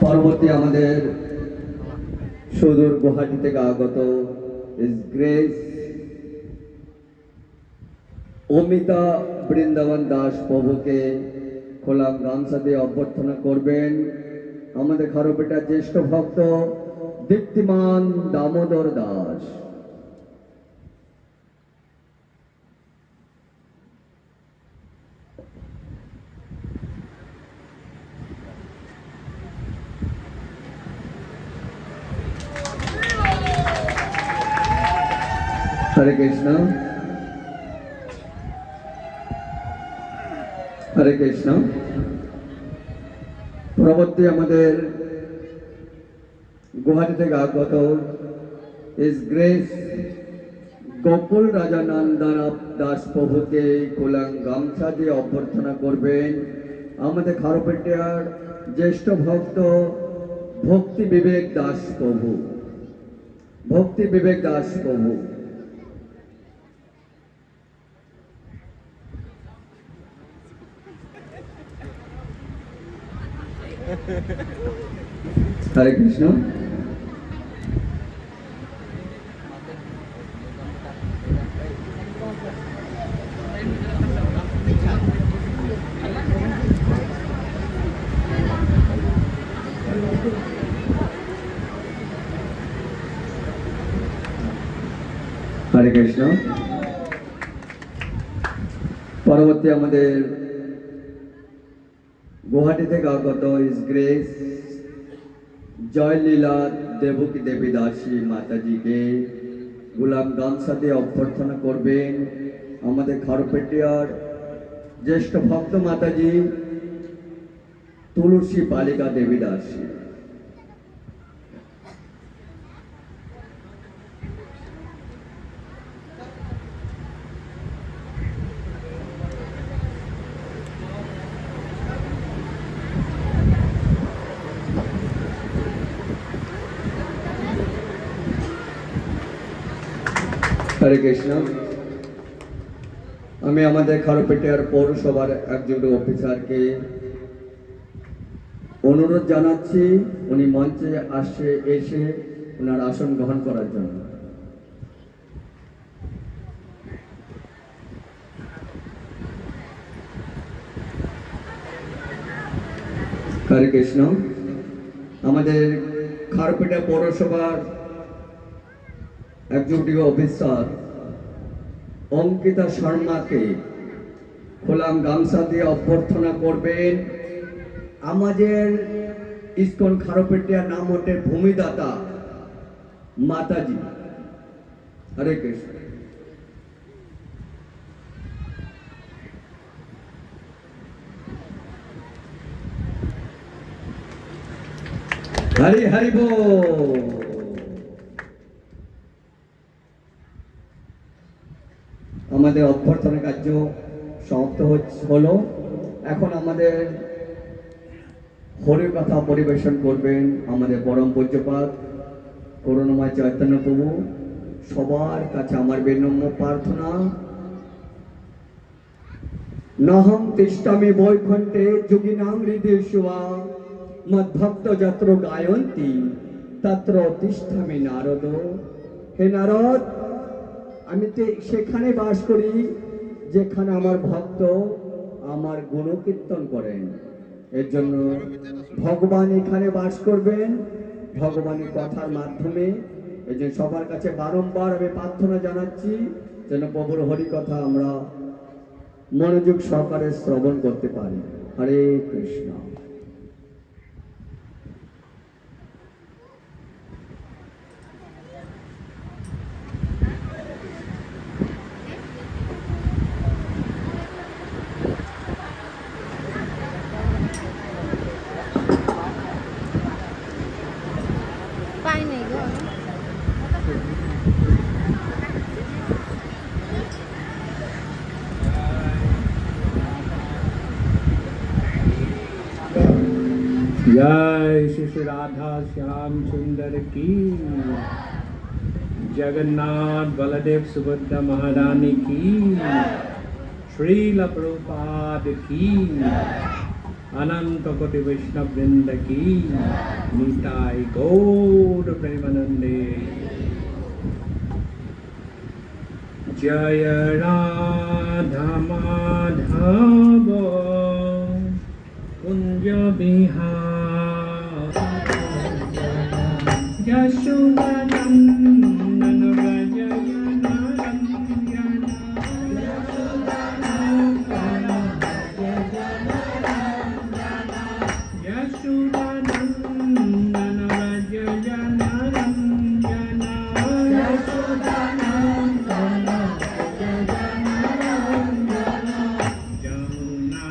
পরবর্তী আমাদের সুদূর গুয়াহাটি থেকে আগত ইস গ্রেস অমিতা বৃন্দাবন দাস প্রভুকে খোলা গামছা দিয়ে অভ্যর্থনা করবেন আমাদের খারোপেটার জ্যেষ্ঠ ভক্ত দীপ্তিমান দামোদর দাস। হরে কৃষ্ণ হরে কৃষ্ণ। পরবর্তী আমাদের গুয়াহাটি থেকে আগত ইস গ্রেস গোকুল রাজানন্দন দাস প্রভুকে খোলা গামছা দিয়ে অভ্যর্থনা করবেন আমাদের খারোপেটিয়ার জ্যেষ্ঠ ভক্ত ভক্তি বিবেক দাস প্রভু। ভক্তি বিবেক দাস প্রভু। হরে কৃষ্ণ। হরে কৃষ্ণ। পরবর্তী আমাদের গুয়াহাটি থেকে আগত ইস গ্রেস জয়লীলা দেবকী দেবী দাসী মাতাজিকে গোলাম গামছা দিয়ে অভ্যর্থনা করবেন আমাদের খারোপেটিয়ার জ্যেষ্ঠ ভক্ত মাতাজি তুলসী বালিকা দেবী দাসী। হরে কৃষ্ণ। আমি আমাদের খারোপেটিয়ার পৌরসভার একজন অফিসারকে অনুরোধ জানাচ্ছি উনি মঞ্চে এসে ওনার আসন গ্রহণ করার জন্য। হরে কৃষ্ণ। আমাদের খারোপেটিয়া পৌরসভার এক্সিকিউটিভ অফিসার অঙ্কিতা শর্মাকে খোলা গামছা দিয়ে অভ্যর্থনা করবেন আমাদের ইসকন খারোপেটিয়া নামটের ভূমিদাতা মাতাজি। হরে কৃষ্ণ। হরি হরি বল। আমাদের অভ্যর্থনা কার্য সমাপ্ত হলো। এখন আমাদের হরি কথা পরিবেশন করবেন আমাদের পরম পূজ্যপাদ করুণাময় চৈতন্য প্রভু। সবার কাছে আমার বিনম্র প্রার্থনা, নহং তিষ্ঠামি বৈকুণ্ঠে যোগিনাং হৃদয়েষুবা মদ্ভক্ত যত্র গায়ন্তি তত্র তিষ্ঠামি নারদ। হে নারদ, আমি সেখানে বাস করি যেখানে আমার ভক্ত আমার গুণকীর্তন করেন। এর জন্য ভগবান এখানে বাস করবেন ভগবানের কথার মাধ্যমে। এই যে সবার কাছে বারংবার আমি প্রার্থনা জানাচ্ছি যেন প্রভুর হরি কথা আমরা মনোযোগ সহকারে শ্রবণ করতে পারি। হরে কৃষ্ণ। जय श्री श्री राधा श्याम सुंदर की, जगन्नाथ बलदेव सुभद्रा महारानी की, श्रील प्रभुपाद की। अनंत कोटि वैष्णव वृंद की निताई गौर प्रेमानंदे। जय राधा माधव कुंज Bihar Yashodanandan Vraj Yashodanandan Vraj जनरंजना Jamuna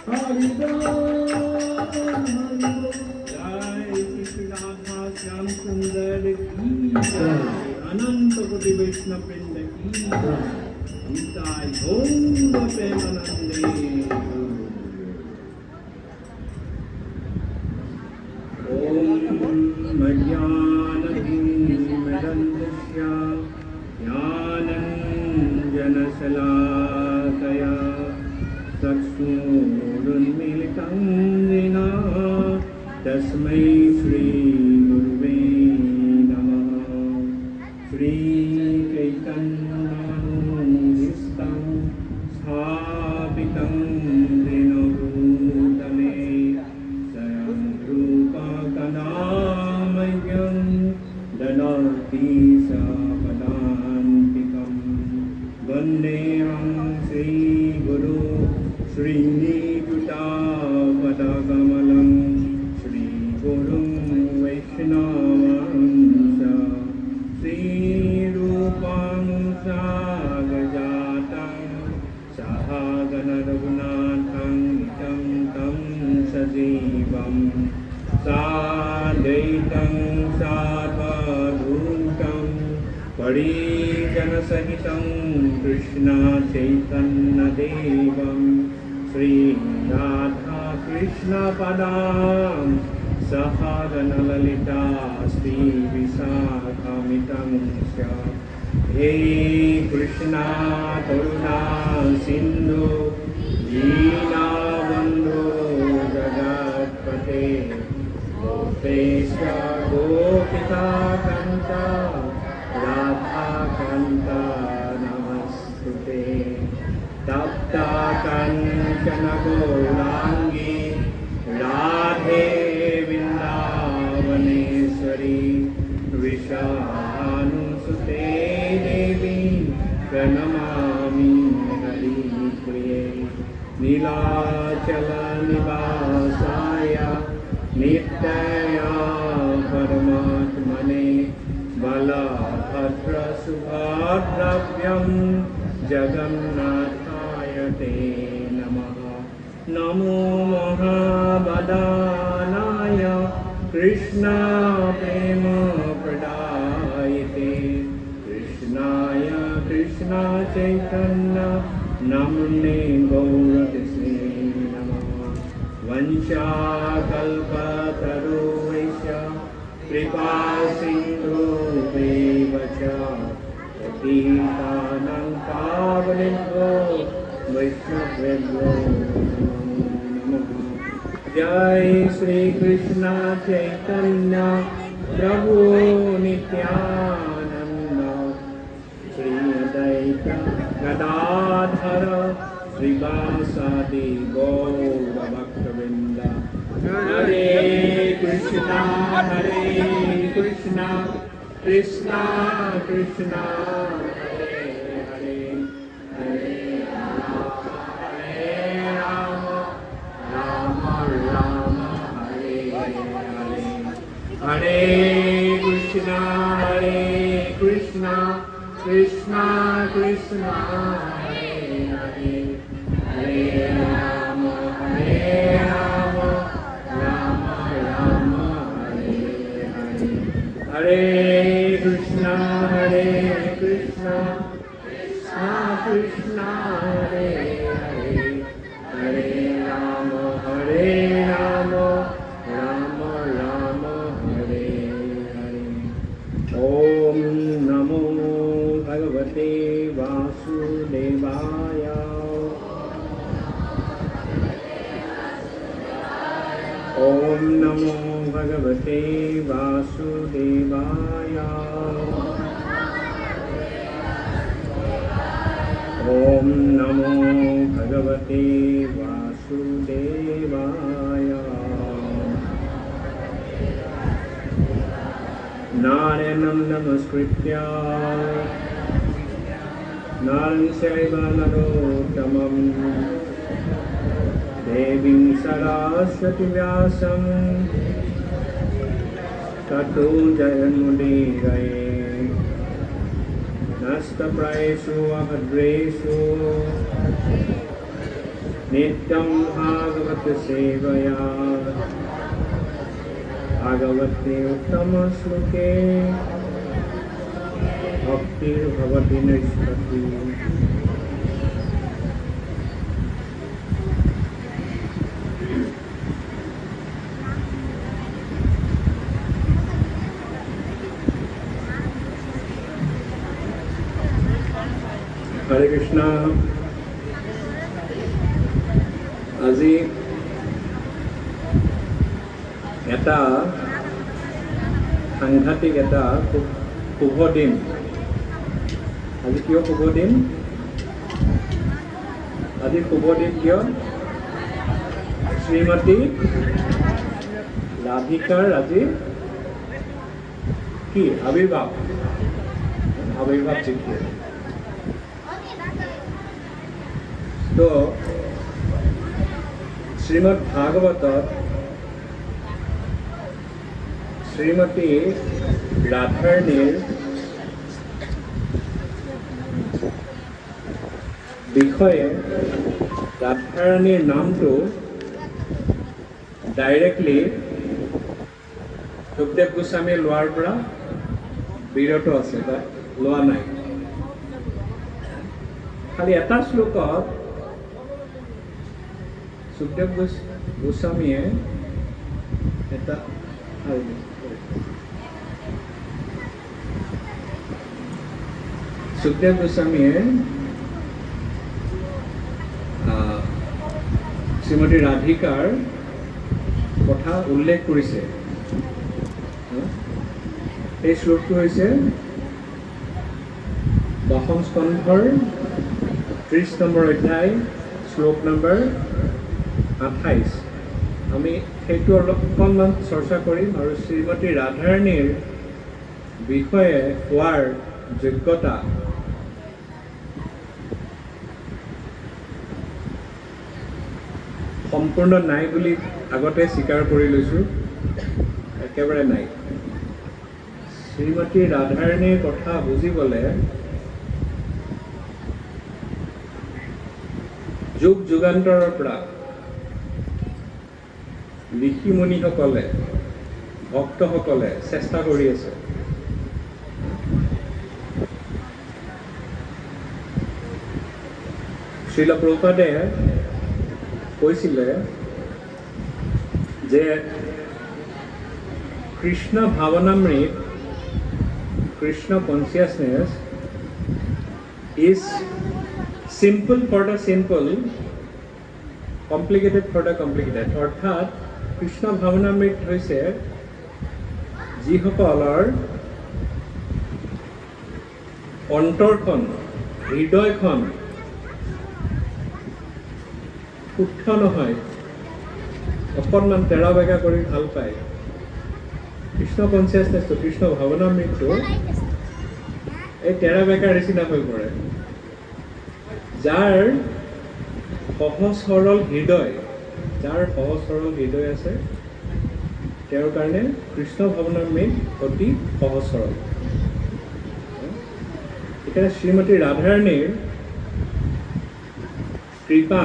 Hari Bol, Hari Bol. जय कृष्ण राधा श्याम सुंदर की जय अनंत कोटि वैष्णव वृंद की जय गीताय गौर प्रेमानंदे ओम मज्ञानतिमिरन्धस्य ज्ञानञ्जनशलाकया चक्षुरुन्मीलितं येन तस्मै श्रीगुरुवे नमः श्रीचैतन्यमनोभीष्टं स्थापितं येन भूतले स्वयं रूपकदामह्यं ददाति सापदान्तिकं वन्देऽहं श्रीगुरु श्रीनिजुटापदकमलं श्रीगुरुं वैष्णवंश श्रीरूपं सागजातं सहगणरघुनाथं नितं तं सजीवं साद्वैतं सावधूतं परिजनसहितं कृष्णचैतन्यदेवं श्रीराधाकृष्णपदां सहगणललिता श्रीविशाखामितं च हे कृष्णा करुणा सिन्धु दीनबन्धो जगत्पते गोपेश गोपिकान्त राधाकान्त नमस्तुते तप्ता काञ्चन गौराङ्गी राधे वृन्दावनेश्वरी विशानुसुते देवी प्रणमामि हरिप्रिये नीलाचलनिवासाय नित्याय परमात्मने बलभद्रसुभद्रव्यं जगन्नाथाय ते नमः नमो महावदानाय कृष्णा प्रेम प्रदायते कृष्णाय कृष्णा चैतन्य नमने गौरतिसे नमः वंशाकल्पतरुवैश्च कृपा सिन्धुभैव च पतितानां पावनेभ्यो वैष्णवेभ्यो नमो नमः जय श्री कृष्ण चैतन्य प्रभु नित्यानंद श्री अद्वैत गदाधर श्रीवासादि गौर भक्तवृंद हरे कृष्णा कृष्णा कृष्णा हरे हरे हरे राम राम राम हरे हरे हरे कृष्णा कृष्णा कृष्णा हरे हरे हरे राम राम राम हरे हरे हरे कृष्णा कृष्णा कृष्णा हरे हरे हरे राम राम राम हरे हरे ओम नमो भगवते वासुदेवाय ओम नमो भगवते वासुदेवाय ओम नमो भगवते वासुदेवाय नारायणं नमस्कृत्य नरं चैव नरोत्तमं देवीं सरस्वतीं व्यासं ततो जयमुदीरये नस्तप्रायेषु अभद्रेषु नित्यं भागवत सेवया भागवते उत्तमश्लोके भक्तिर्भवति नैष्पति। हरे कृष्णा। আজি এটা সাংঘাতিক এটা শুভ দিন। আজি কিয় শুভ দিন? আজি শুভ দিন কিয়? শ্ৰীমতী ৰাধিকাৰ আজি কি আবিৰ্ভাৱ তিথি। তো শ্ৰীমদ্ ভাগবতত শ্ৰীমতী ৰাধাৰানীৰ বিষয়ে ৰাধাৰানীৰ নামটো ডাইৰেক্টলি সুখদেৱ গোস্বামী লোৱাৰ পৰা বিৰত আছে বা লোৱা নাই। খালি এটা শ্লোকত সুখদেৱ গোস্বামীয়ে এটা সুখদেৱ গোস্বামীয়ে শ্ৰীমতী ৰাধিকাৰ কথা উল্লেখ কৰিছে। এই শ্লোকটো হৈছে 10ম স্কন্ধৰ 30 নম্বৰ অধ্যায় শ্লোক নম্বৰ 28। আমি সেইটো অকণমান চৰ্চা কৰিম আৰু শ্ৰীমতী ৰাধাৰাণীৰ বিষয়ে কোৱাৰ যোগ্যতা সম্পূৰ্ণ নাই বুলি আগতে স্বীকাৰ কৰি লৈছোঁ, একেবাৰে নাই। শ্ৰীমতী ৰাধাৰাণীৰ কথা বুজিবলৈ যুগ যুগান্তৰৰ পৰা ঋষি মুনিসকলে ভক্তসকলে চেষ্টা কৰি আছে। শ্ৰীল প্ৰভুপাদে কৈছিলে যে কৃষ্ণ ভাৱনামৃত, Krishna consciousness is simple for the simple, complicated for the complicated। অৰ্থাৎ কৃষ্ণ ভাৱনামৃত হৈছে যিসকলৰ অন্তৰখন, হৃদয়খন শুদ্ধ নহয়, অকণমান তেৰা বেকা কৰি ভাল পায়। কৃষ্ণ কনচিয়াছনেছটো, কৃষ্ণ ভাৱনামৃতটো এই তেৰা বেকাৰ নিচিনা হৈ পৰে। যাৰ সহজ সৰল হৃদয়, যাৰ সহজ সৰল হৃদয় আছে, তেওঁৰ কাৰণে কৃষ্ণ ভাৱনামৃত অতি সহজ সৰল। এতিয়া শ্ৰীমতী ৰাধাৰাণীৰ কৃপা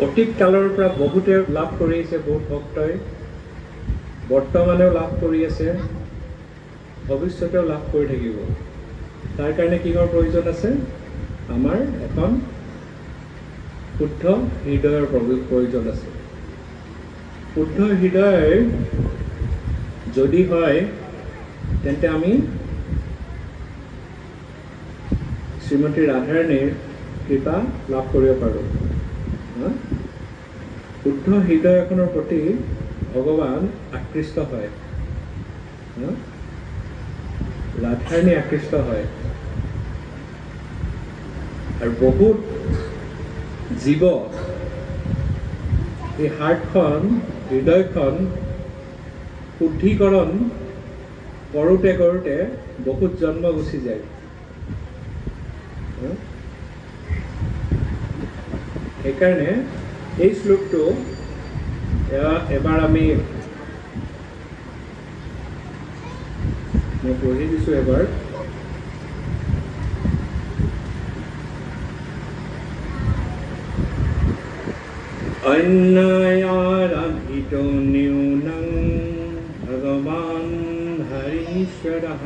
অতীত কালৰ পৰা বহুতে লাভ কৰি আহিছে, বহুত ভক্তই বৰ্তমানেও লাভ কৰি আছে, ভৱিষ্যতেও লাভ কৰি থাকিব। তাৰ কাৰণে কিহৰ প্ৰয়োজন আছে? আমাৰ এখন শুদ্ধ হৃদয়ৰ প্ৰয়োজন আছে। শুদ্ধ হৃদয় যদি হয়, তেন্তে আমি শ্ৰীমতী ৰাধাৰাণীৰ কৃপা লাভ কৰিব পাৰোঁ। শুদ্ধ হৃদয় এখনৰ প্ৰতি ভগৱান আকৃষ্ট হয়, ৰাধাৰাণী আকৃষ্ট হয়। আৰু বহুত জীৱ এই হাৰ্টখন, হৃদয়খন শুদ্ধিকৰণ কৰোঁতে কৰোঁতে বহুত জন্ম গুচি যায়। সেইকাৰণে এই শ্লোকটো এবাৰ আমি মই পঢ়ি দিছোঁ এবাৰ। अन्नयाराधितो न्यूनं भगवान् हरीश्वरः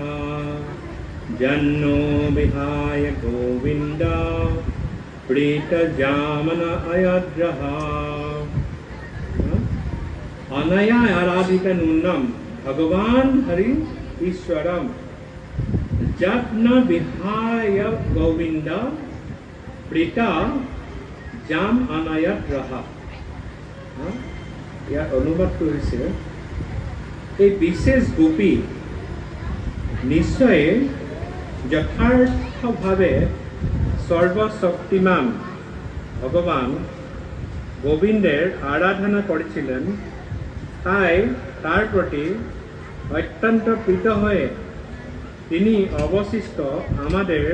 जन्नो विहाय गोविन्द प्रीतजामन अयद्रः अनया आराधित नूनम भगवान हरि ईश्वरम जत्न विहाय गोविंद प्रीता जाम अनायत रहा यार अनुवाद কৰিছে এই বিশেষ গোপী নিশ্চয় যথাৰ্থভাৱে সর্বশক্তিমান ভগবান গোবিন্দের আরাধনা করেছিলেন তাই তার প্রতি অত্যন্ত প্রীত হয়ে তিনি অবশিষ্ট আমাদের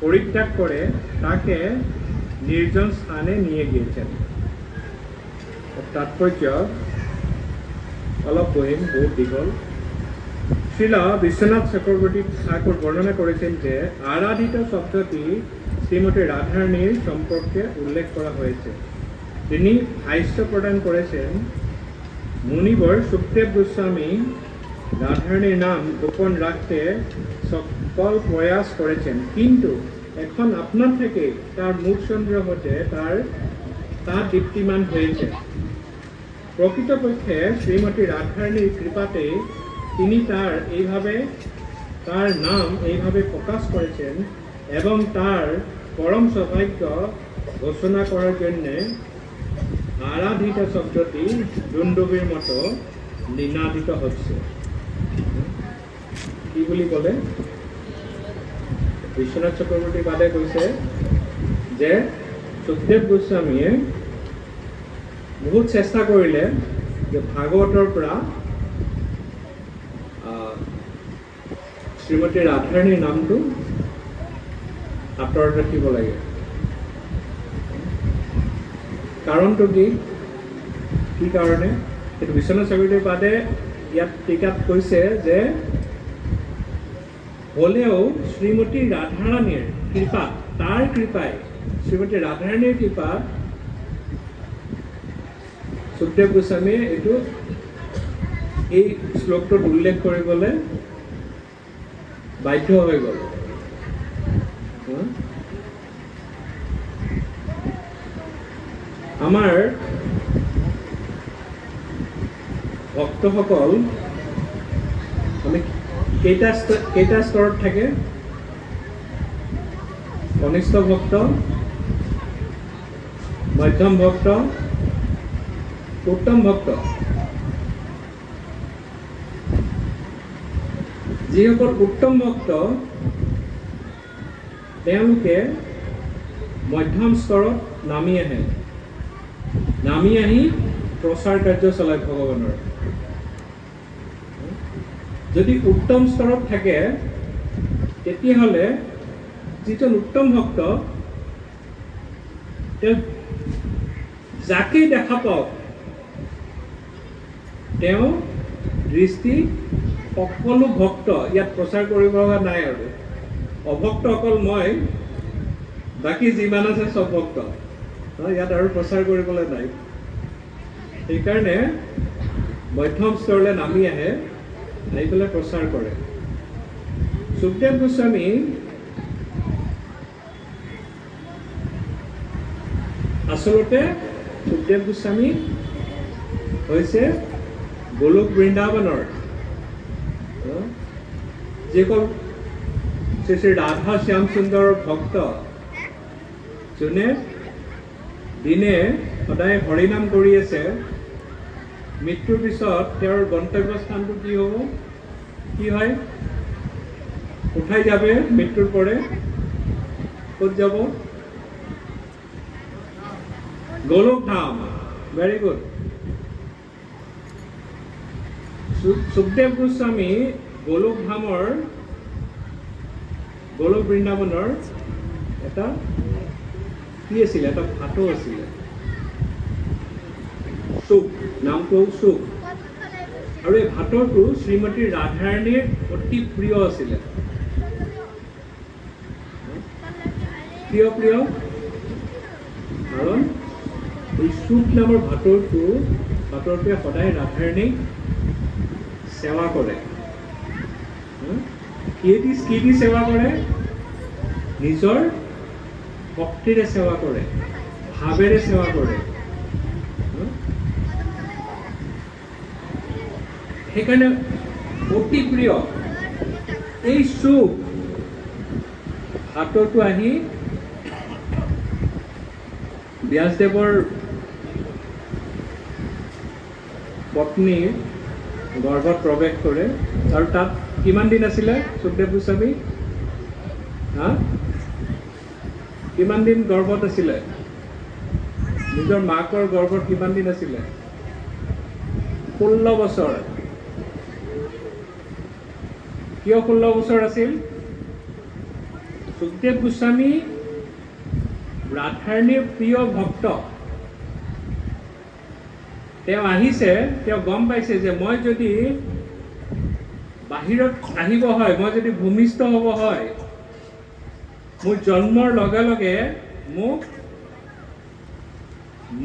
পরিত্যাগ করে তাকে নির্জন স্থানে নিয়ে গিয়েছেন তাৎপর্য অলপ পঢ়িম বহুত দীঘল শ্রীল বিশ্বনাথ চক্রবর্তী ঠাকুর বর্ণনা করেছেন যে আরাধিত শব্দটি শ্রীমতী রাধারানীর সম্পর্কে উল্লেখ করা হয়েছে তিনি ভাষ্য প্রদান করেছেন মুনিবর সুখদেব গোস্বামী রাধারানীর নাম গোপন রাখতে সকল প্রয়াস করেছেন কিন্তু এখন আপনার থেকে তার মুখ সংগ্রহ হতে তা দীপ্তিমান হয়েছে প্রকৃতপক্ষে শ্রীমতী রাধারানীর কৃপাতে তিনি তার নাম এইভাবে প্রকাশ করেছেন এবং তার পরম সৌভাগ্য ঘোষণা করার জন্য আরাধিত শব্দটি দুন্দুবির মতো নিনাদিত হচ্ছে কি বুলি বলে বিশ্বনাথ চক্রবর্তী বাদে কৈছে যে সুখদেব গোস্বামীয়ে বহুত চেষ্টা কৰিলে যে ভাগৱতৰ পৰা শ্ৰীমতী ৰাধাৰাণীৰ নামটো আঁতৰত ৰাখিব লাগে কাৰণটো কি কাৰণে সেইটো বিশ্বনাথ চক্ৰবৰ্তীৰ বাদে ইয়াত টিকাত কৈছে যে হলেও শ্ৰীমতী ৰাধাৰানীৰ কৃপা তাৰ কৃপায় শ্ৰীমতী ৰাধাৰানীৰ কৃপা সুখদেব গোস্বামী এই শ্লোকটোত উল্লেখ কৰিবলৈ বাধ্য হৈ গ'ল আমাৰ ভক্তসকল আমি কেইটা স্তৰত থাকে কনিষ্ঠ ভক্ত মধ্যম ভক্ত উত্তম ভক্ত যিসকল উত্তম ভক্ত তেওঁলোকে মধ্যম স্তৰত নামি আহি প্ৰচাৰ কাৰ্য চলায় ভগৱানৰ যদি উত্তম স্তৰত থাকে তেতিয়াহ'লে যিজন উত্তম ভক্ত তেওঁ যাকেই দেখা পাওক তেওঁ দৃষ্টি সকলো ভক্ত ইয়াত প্ৰচাৰ কৰিব লগা নাই আৰু অভক্ত অকল মই বাকী যিমান আছে চব ভক্ত ইয়াত আৰু প্ৰচাৰ কৰিবলৈ নাই সেইকাৰণে মধ্যম স্তৰলৈ নামি আহি পেলাই প্ৰচাৰ কৰে সুখদেব গোস্বামী আচলতে সুখদেব গোস্বামী হৈছে গোলক বৃন্দাবনৰ যিসকল শ্ৰী শ্ৰী ৰাধা শ্যাম সুন্দৰৰ ভক্ত যোনে দিনে সদায় হৰিনাম কৰি আছে মৃত্যুৰ পিছত তেওঁৰ গন্তব্য স্থানটো কি হ'ব কি হয় উঠাই যাবে মৃত্যুৰ পৰে ক'ত যাব গোলক ধাম ভেৰি গুড সুখদেৱ গোস্বামী গোলক ধামৰ গোলক বৃন্দাবনৰ এটা কি আছিলে এটা ভাটো আছিলে সুখ নামটো সুখ আৰু এই ভাতৰটো শ্ৰীমতী ৰাধাৰাণীৰ অতি প্ৰিয় আছিলে প্ৰিয় কাৰণ এই সুখ নামৰ ভাটৌটোৱে সদায় ৰাধাৰাণীক সেৱা কৰে। কি দি সেৱা কৰে? নিজৰ ভক্তিৰে সেৱা কৰে, ভাৱেৰে সেৱা কৰে। সেইকাৰণে অতি প্ৰিয় এই সুখ ভাটৌটো আহি ব্যাসদেৱৰ পত্নীৰ গৰ্ভত প্ৰৱেশ কৰে। আৰু তাত কিমান দিন আছিলে সুখদেৱ গোস্বামী? কিমান দিন গৰ্ভত আছিলে? নিজৰ মাকৰ গৰ্ভত কিমান দিন আছিলে? 16 বছৰ। কিয় 16 বছৰ আছিল? সুখদেৱ গোস্বামী ৰাধাৰাণীৰ প্ৰিয় ভক্ত। তেওঁ আহিছে, তেওঁ গম পাইছে যে মই যদি বাহিৰত আহিব হয়, মই যদি ভূমিষ্ঠ হ'ব হয়, মোৰ জন্মৰ লগে লগে মোক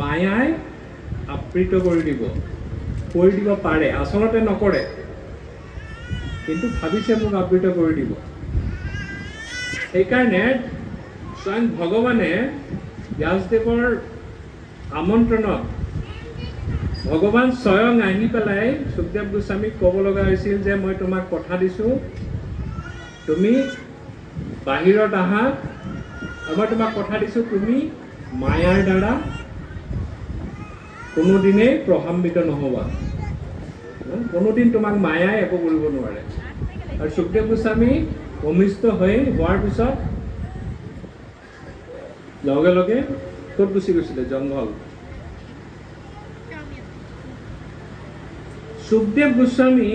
মায়াই আবৃত কৰি দিব পাৰে। আচলতে নকৰে, কিন্তু ভাবিছে মোক আবৃত কৰি দিব। সেইকাৰণে স্বয়ং ভগৱানে ব্যাসদেৱৰ আমন্ত্ৰণত ভগৱান স্বয়ং আহি পেলাই সুখদেৱ গোস্বামীক ক'ব লগা হৈছিল যে মই তোমাক কথা দিছোঁ, তুমি বাহিৰত আহা, আৰু মই তোমাক কথা দিছোঁ তুমি মায়াৰ দ্বাৰা কোনোদিনেই প্ৰভাম্বিত নহ'বা। কোনোদিন তোমাক মায়াই একো কৰিব নোৱাৰে। আৰু সুখদেৱ গোস্বামী ভূমিষ্ঠ হোৱাৰ পিছত লগে লগে ক'ত গুচি গৈছিলে? জংঘল। সুখদেৱ গোস্বামী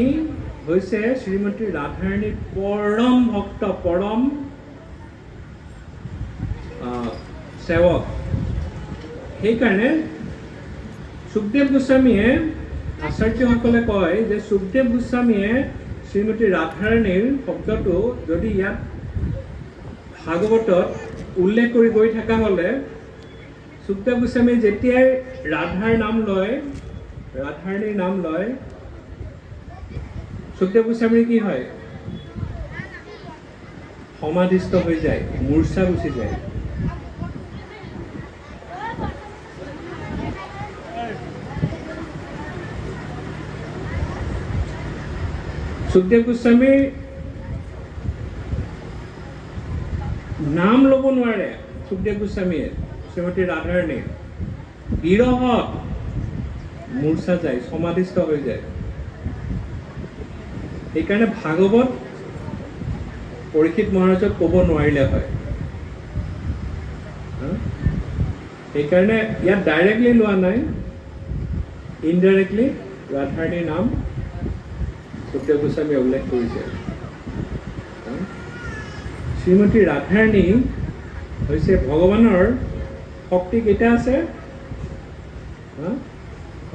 হৈছে শ্ৰীমতী ৰাধাৰাণীৰ পৰম ভক্ত, পৰম সেৱক। সেইকাৰণে সুখদেৱ গোস্বামীয়ে, আচাৰ্যসকলে কয় যে সুখদেৱ গোস্বামীয়ে শ্ৰীমতী ৰাধাৰাণীৰ শব্দটো যদি ইয়াত ভাগৱতত উল্লেখ কৰি গৈ থকা হ'লে, সুখদেৱ গোস্বামী যেতিয়াই ৰাধাৰ নাম লয়, ৰাধাৰাণীৰ নাম লয়, সুখদেৱ গোস্বামীৰ কি হয়? সমাধিস্থ হৈ যায়, মূৰ্ছা গুচি যায়। সুখদেৱ গোস্বামীৰ নাম ল'ব নোৱাৰে সুখদেৱ গোস্বামীয়ে শ্ৰীমতী ৰাধাৰাণীৰ। বিৰহত মূৰ্ছা যায়, সমাধিস্থ হৈ যায়। সেইকাৰণে ভাগৱত পৰীক্ষিত মহাৰাজক ক'ব নোৱাৰিলে হয়। সেইকাৰণে ইয়াত ডাইৰেক্টলি লোৱা নাই, ইনডাইৰেক্টলি ৰাধাৰাণীৰ নাম সুখদেৱ গোস্বামীয়ে উল্লেখ কৰিছে। শ্ৰীমতী ৰাধাৰাণী হৈছে ভগৱানৰ শক্তি কেইটা আছে?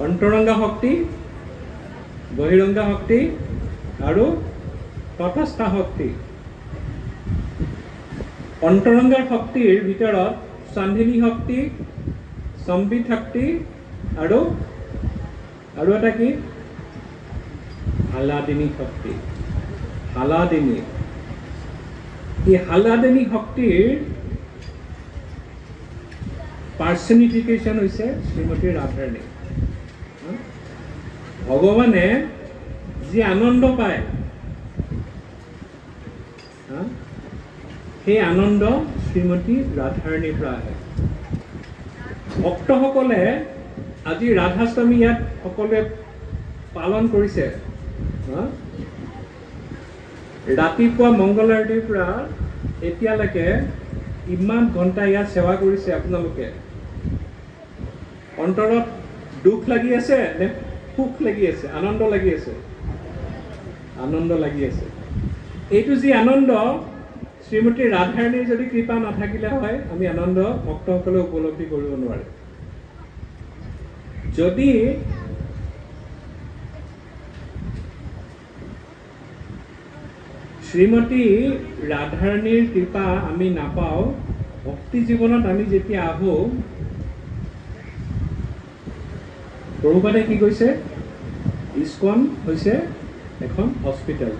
অন্তৰংগা শক্তি, বহিৰংগা শক্তি আৰু তটস্থা শক্তি। অন্তৰংগাৰ শক্তিৰ ভিতৰত চান্দিনী শক্তি, সম্বিত শক্তি আৰু এটা কি? হালাদিনী শক্তি। হালাদিনী। এই হালাদিনী শক্তিৰ পাৰ্চনিফিকেশ্যন হৈছে শ্ৰীমতী ৰাধাৰাণী। ভগৱানে যি আনন্দ পায়, সেই আনন্দ শ্ৰীমতী ৰাধাৰাণীৰ পৰা আহে। ভক্তসকলে আজি ৰাধাষ্টমী ইয়াত সকলোৱে পালন কৰিছে। ৰাতিপুৱা মংগল আৰতিৰ পৰা এতিয়ালৈকে ইমান ঘণ্টা ইয়াত সেৱা কৰিছে আপোনালোকে। অন্তৰত দুখ লাগি আছে নে সুখ লাগি আছে? আনন্দ লাগি আছে? আনন্দ লাগি আছে। এইটো যি আনন্দ, শ্ৰীমতী ৰাধাৰাণীৰ যদি কৃপা নাথাকিলে হয়, আমি আনন্দ ভক্তসকলে উপলব্ধি কৰিব নোৱাৰে। যদি শ্ৰীমতী ৰাধাৰাণীৰ কৃপা আমি নাপাওঁ, ভক্তি জীৱনত আমি যেতিয়া আহোঁ, প্ৰভুপাদে কি কৈছে? ইস্কন হৈছে এখন হস্পিটেল।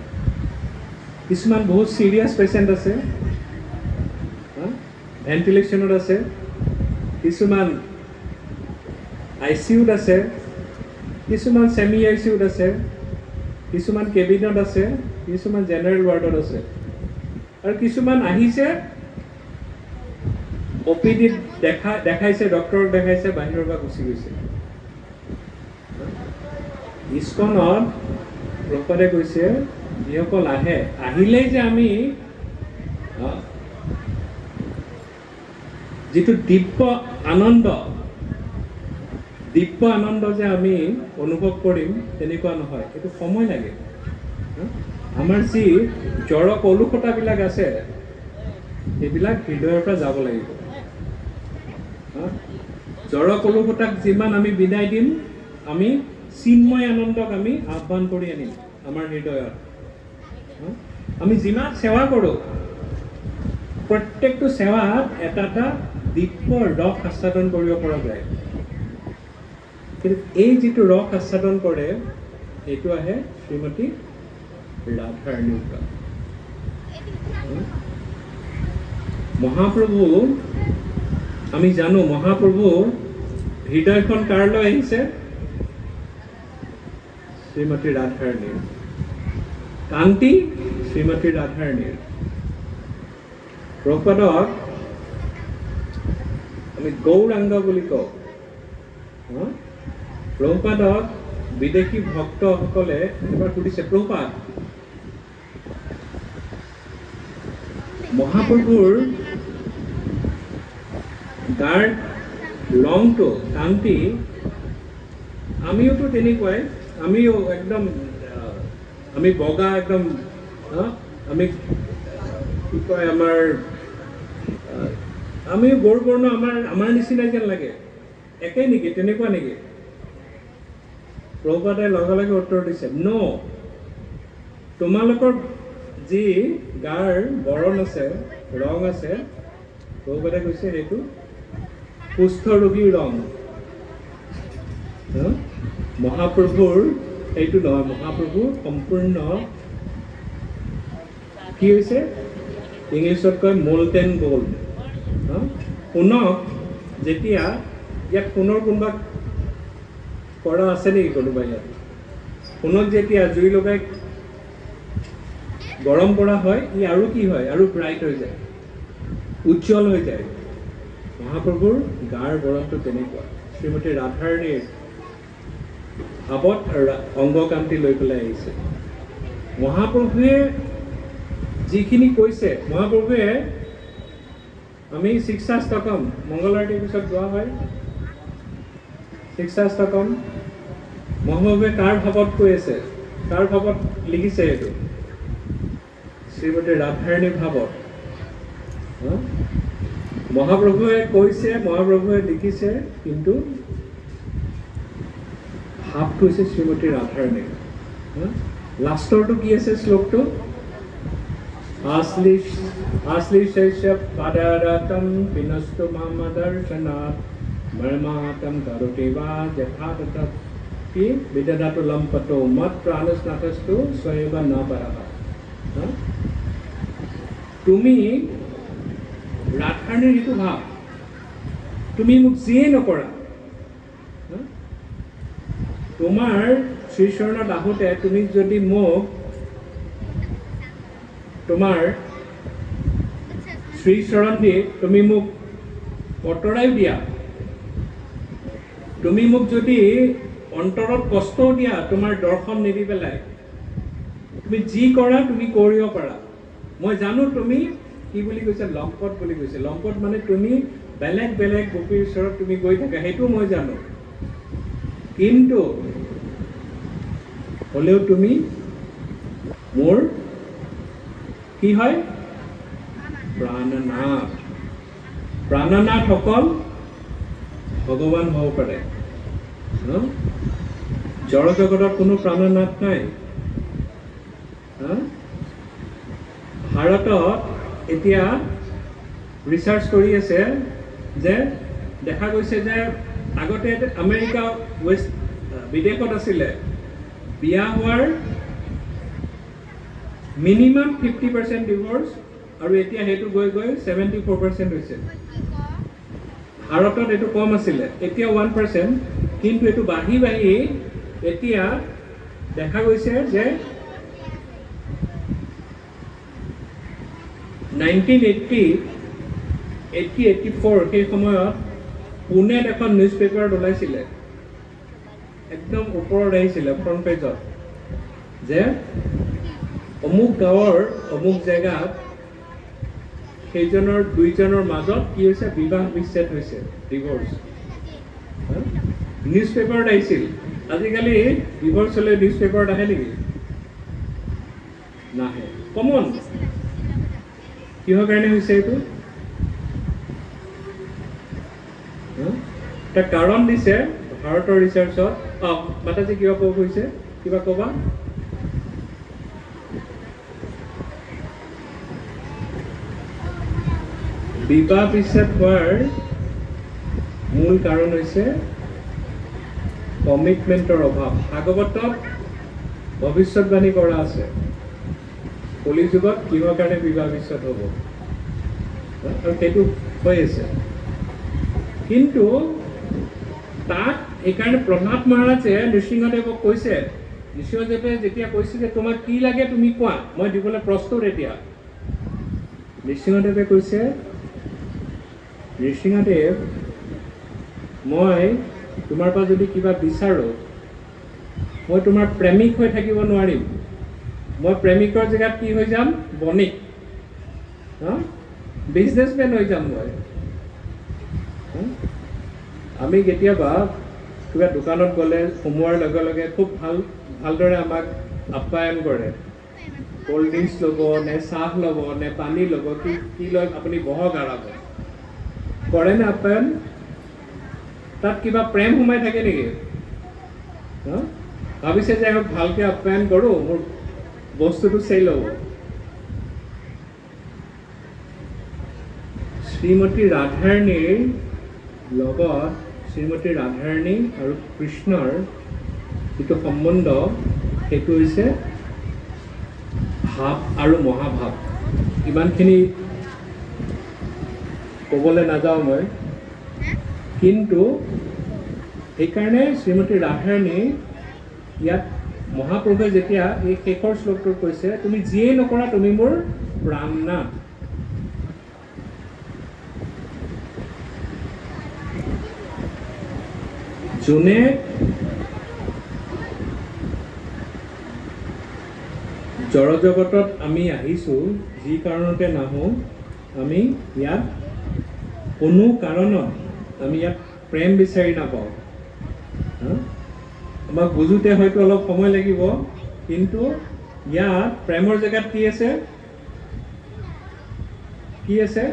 কিছুমান বহুত চিৰিয়াছ পেচেণ্ট আছে, ভেণ্টিলেশ্যনত আছে, কিছুমান ICUত আছে, কিছুমান ছেমি ICUত আছে, কিছুমান কেবিনত আছে, কিছুমান জেনেৰেল ৱাৰ্ডত আছে, আৰু কিছুমান আহিছে OPDত দেখাইছে, ডক্টৰক দেখাইছে, বাহিৰৰ পৰা গুচি গৈছে। ইস্কনত প্ৰভুপাদে কৈছে যিসকল আহিলেই যে আমি যিটো দিব্য আনন্দ যে আমি অনুভৱ কৰিম তেনেকুৱা নহয়, সেইটো সময় লাগে। আমাৰ যি জড় কলুষতাবিলাক আছে সেইবিলাক হৃদয়ৰ পৰা যাব লাগিব। জড় কলুষতাক যিমান আমি বিদায় দিম, আমি চিন্ময় আনন্দক আমি আহ্বান কৰি আনিম আমাৰ হৃদয়ত। আমি যিমান সেৱা কৰোঁ, প্ৰত্যেকটো সেৱাত এটা এটা দিব্য ৰস আস্বাদন কৰিব পৰা যায়। কিন্তু এই যিটো ৰস আস্বাদন কৰে এইটো আহে শ্ৰীমতী ৰাধাৰাণীৰ পৰা। মহাপ্ৰভু, আমি জানো মহাপ্ৰভু হৃদয়খন কাৰলৈ আহিছে? শ্ৰীমতী ৰাধাৰাণীৰ। কান্তি শ্ৰীমতী ৰাধাৰাণীৰ। প্ৰভুপাদক আমি গৌৰাংগ বুলি কওঁ। প্ৰভুপাদক বিদেশী ভক্তসকলে এবাৰ সুধিছে, প্ৰভুপাদ, মহাপ্ৰভুৰ গাৰ ৰংটো কান্তি, আমিওতো তেনেকুৱাই, আমিও একদম আমি বগা একদম, আমি কি কয় আমাৰ আমি গৌৰবৰ্ণ আমাৰ নিচিনাই যেন লাগে, একেই নেকি, তেনেকুৱা নেকি? প্ৰভুপাদে লগে লগে উত্তৰ দিছে, তোমালোকৰ যি গাৰ বৰণ আছে, ৰং আছে, প্ৰভুপাদে কৈছে সেইটো কুষ্ঠ ৰোগীৰ ৰং। মহাপ্ৰভুৰ সেইটো নহয়, মহাপ্ৰভুৰ সম্পূৰ্ণ কি হৈছে, ইংলিছত কয় মোলটেন গোল্ড। সোণক যেতিয়া ইয়াত সোণৰ কোনোবা কৰা আছে নেকি কোনোবা ইয়াত? সোণক যেতিয়া জুই লগাই গৰম কৰা হয়, ই আৰু কি হয়, আৰু ব্ৰাইট হৈ যায়, উজ্জ্বল হৈ যায়। মহাপ্ৰভুৰ গাৰ বৰণটো তেনেকুৱা। শ্ৰীমতী ৰাধাৰাণীৰ ভাৱত অংগকান্তি লৈ পেলাই আহিছে। মহাপ্ৰভুৱে যিখিনি কৈছে, মহাপ্ৰভুৱে আমি শিক্ষাষ্টকম মংগল আৰতিৰ পিছত গোৱা হয়, শিক্ষাষ্টকম মহাপ্ৰভুৱে কাৰ ভাৱত কৈ আছে, কাৰ ভাৱত লিখিছে এইটো? শ্ৰীমতী ৰাধাৰাণীৰ ভাৱত। মহাপ্ৰভুৱে কৈছে, মহাপ্ৰভুৱে লিখিছে, কিন্তু ভাৱটো হৈছে শ্ৰীমতী ৰাধাৰাণীৰ। লাষ্টৰটো কি আছে শ্লোকটো? আশ্লিষ্য পাদাৰতম বিনস্তু মামদৰ্শনাৎ মৰ্মাহতম কাৰোতি বা যথাতথ কি বিদধাতু লম্পতো মত প্ৰাণস্নাথস্তু স্বয়ং ন পৰঃ। তুমি ৰাধাৰাণীৰ যিটো ভাৱ, তুমি মোক যিয়েই নকৰা, তোমাৰ শ্ৰীচৰণত আহোঁতে তুমি যদি মোক তোমাৰ শ্ৰীচৰণ দি তুমি মোক অঁতৰাই দিয়া, তুমি মোক যদি অন্তৰত কষ্টও দিয়া, তোমাৰ দৰ্শন নিদি পেলাই, তুমি যি কৰা তুমি কৰিব পাৰা। মই জানো তুমি কি বুলি কৈছে, লম্পট বুলি কৈছে। লম্পট মানে তুমি বেলেগ বেলেগ গোপীৰ ওচৰত তুমি গৈ থাকা, সেইটো মই জানো। কিন্তু হ'লেও তুমি মোৰ কি হয়, প্ৰাণনাথ। প্ৰাণনাথ অকল ভগৱান হ'ব পাৰে। জড় জগতত কোনো প্ৰাণনাথ নাই। ভাৰতত এতিয়া ৰিচাৰ্চ কৰি আছে যে দেখা গৈছে যে আগতে আমেৰিকা বিদেশত আছিলে বিয়া হোৱাৰ মিনিমাম 50% ডিভোৰ্চ আৰু এতিয়া সেইটো গৈ গৈ 74% হৈছে ভাৰতত এইটো কম আছিলে এতিয়া 1% কিন্তু এইটো বাঢ়ি বাঢ়ি এতিয়া দেখা গৈছে যে 1984 সেই সময়ত পুনেত এখন নিউজ পেপাৰত ওলাইছিলে একদম ওপৰত আহিছিলে ফ্ৰণ্ট পেজত যে অমুক গাঁৱৰ অমুক জেগাত সেইজনৰ দুইজনৰ মাজত কি হৈছে বিবাহ বিচ্ছেদ হৈছে ডিভোৰ্চ নিউজ পেপাৰত আহিছিল আজিকালি ডিভোৰ্চ হ'লে নিউজ পেপাৰত আহে নেকি নাহে কমন কিহৰ কাৰণে হৈছে এইটো এটা কাৰণ দিছে ভাৰতৰ ৰিচাৰ্চত মাতাজী কিবা ক'ব কৈছে কিবা ক'বা বিবাহ বিচ্ছেদ হোৱাৰ মূল কাৰণ হৈছে কমিটমেণ্টৰ অভাৱ ভাগৱতত ভৱিষ্যতবাণী কৰা আছে কলিযুগত কিহৰ কাৰণে বিবাহ বিচ্ছেদ হ'ব আৰু সেইটো হৈ আছে কিন্তু তাক সেইকাৰণে প্ৰহ্লাদ মহাৰাজে নৃসিংহদেৱক কৈছে নৃসিংহদেৱে যেতিয়া কৈছে যে তোমাক কি লাগে তুমি কোৱা মই দিবলৈ প্ৰস্তুত এতিয়া নৃসিংহদেৱে কৈছে নৃসিংহদেৱ মই তোমাৰ পৰা যদি কিবা বিচাৰোঁ মই তোমাৰ প্ৰেমিক হৈ থাকিব নোৱাৰিম মই প্ৰেমিকৰ জেগাত কি হৈ যাম বণিক বিজনেছমেন হৈ যাম মই আমি কেতিয়াবা কিবা দোকানত গ'লে সোমোৱাৰ লগে লগে খুব ভালদৰে আমাক আপ্যায়ন কৰে কোল্ড ড্ৰিংকছ ল'ব নে চাহ ল'ব নে পানী ল'ব কি লয় আপুনি বহক আৰাম কৰে নে আপ্যায়ন তাত কিবা প্ৰেম সোমাই থাকে নেকি ভাবিছে যে ভালকৈ আপ্যায়ন কৰোঁ মোৰ বস্তুটো চেল হ'ব শ্ৰীমতী ৰাধাৰাণীৰ লগত শ্ৰীমতী ৰাধাৰাণী আৰু কৃষ্ণৰ যিটো সম্বন্ধ সেইটো হৈছে ভাৱ আৰু মহাভাৱ ইমানখিনি ক'বলৈ নাযাওঁ মই কিন্তু সেইকাৰণে শ্ৰীমতী ৰাধাৰাণী ইয়াত মহাপ্ৰভুৱে যেতিয়া এই শেষৰ শ্লোকটোত কৈছে তুমি যিয়েই নকৰা তুমি মোৰ প্ৰাণনাথ যোনে জড়জগতত আমি আহিছোঁ যি কাৰণতে নাহোঁ আমি ইয়াত কোনো কাৰণত আমি ইয়াত প্ৰেম বিচাৰি নাপাওঁ আমাক বুজোতে হয়তো অলপ সময় লাগিব কিন্তু ইয়াত প্ৰেমৰ জেগাত কি আছে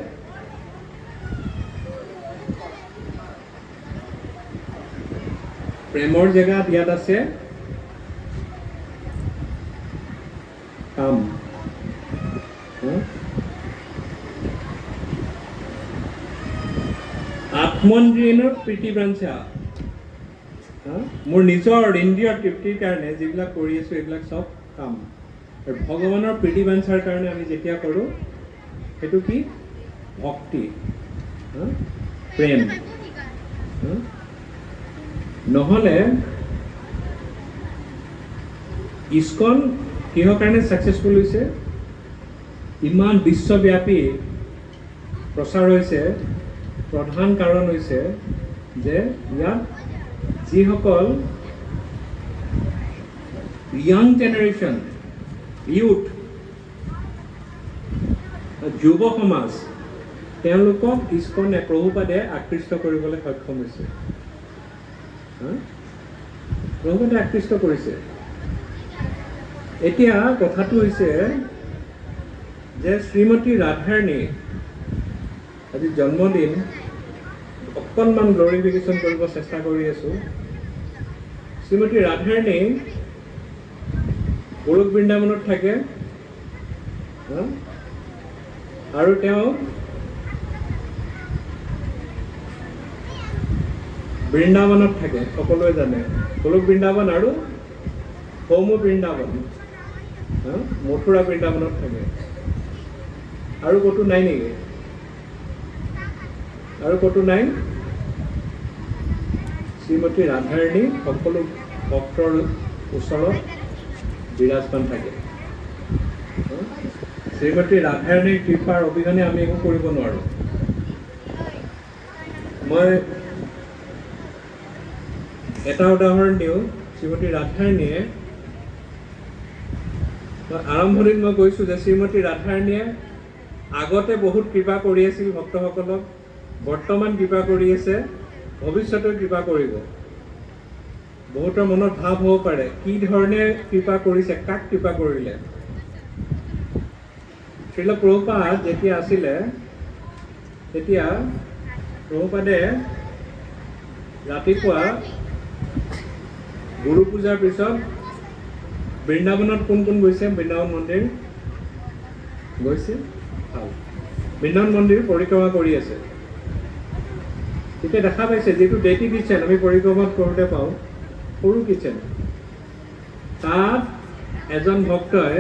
প্ৰেমৰ জেগাত ইয়াত আছে কাম আত্মন্দ্ৰিয়ৰ প্ৰীতিবাঞ্ছা মোৰ নিজৰ ইন্দ্ৰিয়ৰ তৃপ্তিৰ কাৰণে যিবিলাক কৰি আছোঁ এইবিলাক চব কাম আৰু ভগৱানৰ প্ৰীতিবাঞ্ছাৰ কাৰণে আমি যেতিয়া কৰোঁ সেইটো কি ভক্তি প্ৰেম নহ'লে ইস্কন কিহৰ কাৰণে ছাকচেছফুল হৈছে ইমান বিশ্বব্যাপী প্ৰচাৰ হৈছে প্ৰধান কাৰণ হৈছে যে ইয়াত যিসকল ইয়াং জেনেৰেশ্যন ইউথ যুৱ সমাজ তেওঁলোকক ইস্কনে প্ৰভুপাদে আকৃষ্ট কৰিবলৈ সক্ষম হৈছে প্ৰভুপাদে আকৃষ্ট কৰিছে এতিয়া কথাটো হৈছে যে শ্ৰীমতী ৰাধাৰাণী আজি জন্মদিন অকণমান গ্লৰিফিকেশ্যন কৰিব চেষ্টা কৰি আছোঁ শ্ৰীমতী ৰাধাৰাণী গোলক বৃন্দাবনত থাকে আৰু তেওঁ বৃন্দাবনত থাকে, সকলোৱে জানে। গোলক বৃন্দাবন আৰু সৌম বৃন্দাবন, মথুৰা বৃন্দাবনত থাকে। আৰু ক'তো নাই নেকি? আৰু ক'তো নাই? শ্ৰীমতী ৰাধাৰাণী সকলো ভক্তৰ ওচৰত বিৰাজমান থাকে। শ্ৰীমতী ৰাধাৰাণীৰ কৃপাৰ অবিহনে আমি একো কৰিব নোৱাৰোঁ। মই এটা উদাহৰণ দিওঁ। শ্ৰীমতী ৰাধাৰাণীয়ে, আৰম্ভণিত মই কৈছোঁ যে শ্ৰীমতী ৰাধাৰাণীয়ে আগতে বহুত কৃপা কৰি আছিল ভক্তসকলক, বৰ্তমান কৃপা কৰি আছে, ভৱিষ্যতেও কৃপা কৰিব। বহুতৰ মনত ভাৱ হ'ব পাৰে, কি ধৰণে কৃপা কৰিছে, কাক কৃপা কৰিলে? শ্ৰীল প্ৰভুপাদ যেতিয়া আছিলে, তেতিয়া প্ৰভুপাদে ৰাতিপুৱা গুৰু পূজাৰ পিছত বৃন্দাবনত কোন কোন গৈছে? বৃন্দাবন মন্দিৰ গৈছে? ভাল। বৃন্দাবন মন্দিৰ পৰিক্ৰমা কৰি আছে। তেতিয়া দেখা পাইছে, যিটো ডেটি কিটচেন আমি পৰিক্ৰমাত কৰোঁতে পাওঁ, সৰু কিটচেন, তাত এজন ভক্তই,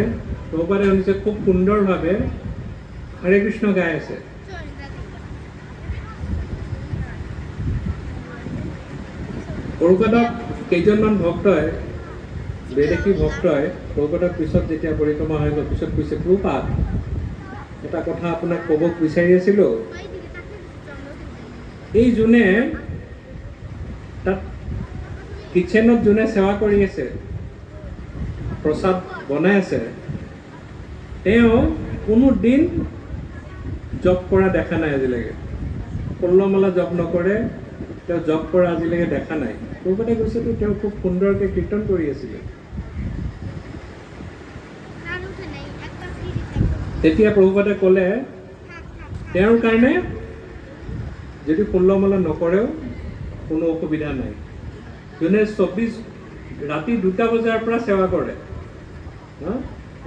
প্ৰভুপাদে শুনিছে, খুব সুন্দৰভাৱে হৰে কৃষ্ণ গাই আছে। প্ৰভুপাদক কেইজনমান ভক্তই, বেদেশী ভক্তই প্ৰভুপাদক পিছত যেতিয়া পৰিক্ৰমা হৈ গ'ল, পিছত কৈছে, প্ৰভুপাদ, এটা কথা আপোনাক ক'ব বিচাৰি আছিলোঁ। এই যোনে তাত কিটচেনত যোনে সেৱা কৰি আছে, প্ৰসাদ বনাই আছে, তেওঁ কোনো দিন জপ কৰা দেখা নাই আজিলৈকে। ষোল্লমালা জপ নকৰে, তেওঁ জপ কৰা আজিলৈকে দেখা নাই। প্ৰভুপাদে কৈছেতো তেওঁ খুব সুন্দৰকৈ কীৰ্তন কৰি আছিলে। তেতিয়া প্ৰভুপাদে ক'লে, তেওঁৰ কাৰণে যদি 16 মালা নকৰেও কোনো অসুবিধা নাই। যোনে 24 ৰাতি 2টা বজাৰ পৰা সেৱা কৰে,